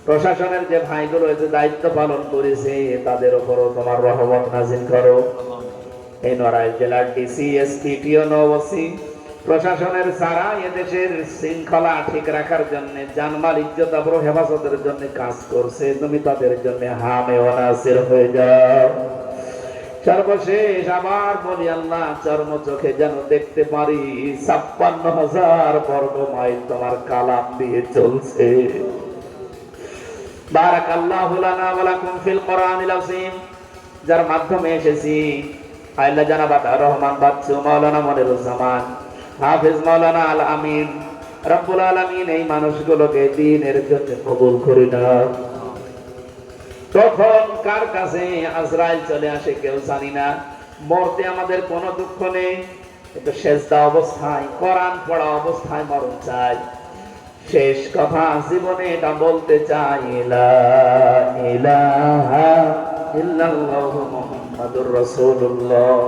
প্রশাসনের যে ভাইগুলো এতে দায়িত্ব পালন করেছে তাদের উপরও তোমার রহমত নাযিল করো। এই নড়াইল জেলার ডিসি, এসপি, টিও, ওসি প্রশাসনের যারা এদেশের শৃঙ্খলা ঠিক রাখার জন্য জানমাল ইজ্জত আবরু হেফাজতের জন্য কাজ করছে তুমি তাদের জন্য হামে ও নাসির হয়ে যাও। সর্বশেষ আবার বলি আল্লাহ চর্ম চোখে যেন দেখতে পারি 56,000 বর্গ মাইল তোমার কালাম দিয়ে চলছে। বারাকাল্লাহু লানা ওয়া লাকুম ফিল কোরআনিল আযীম। যার মাধ্যমে এসেছি আল্লাহ জানাব রহমান বাচ্চু, মাওলানা মনিরুজ্জামান, হাফেজ মাওলানা আল আমিন, রব্বুল আলামিন এই মানুষগুলোকে দ্বীনের জন্য কবুল করে নাও। তখন কার কাছে আজরাইল চলে আসে কেউ জানি না। মরতে আমাদের কোনো দুঃখ নেই, কিন্তু সেজদা অবস্থায় কোরআন পড়া অবস্থায় মরণ চাই। শেষ কথা জীবনে এটা বলতে চাই, লা ইলাহা ইল্লাল্লাহু মুহাম্মাদুর রাসূলুল্লাহ।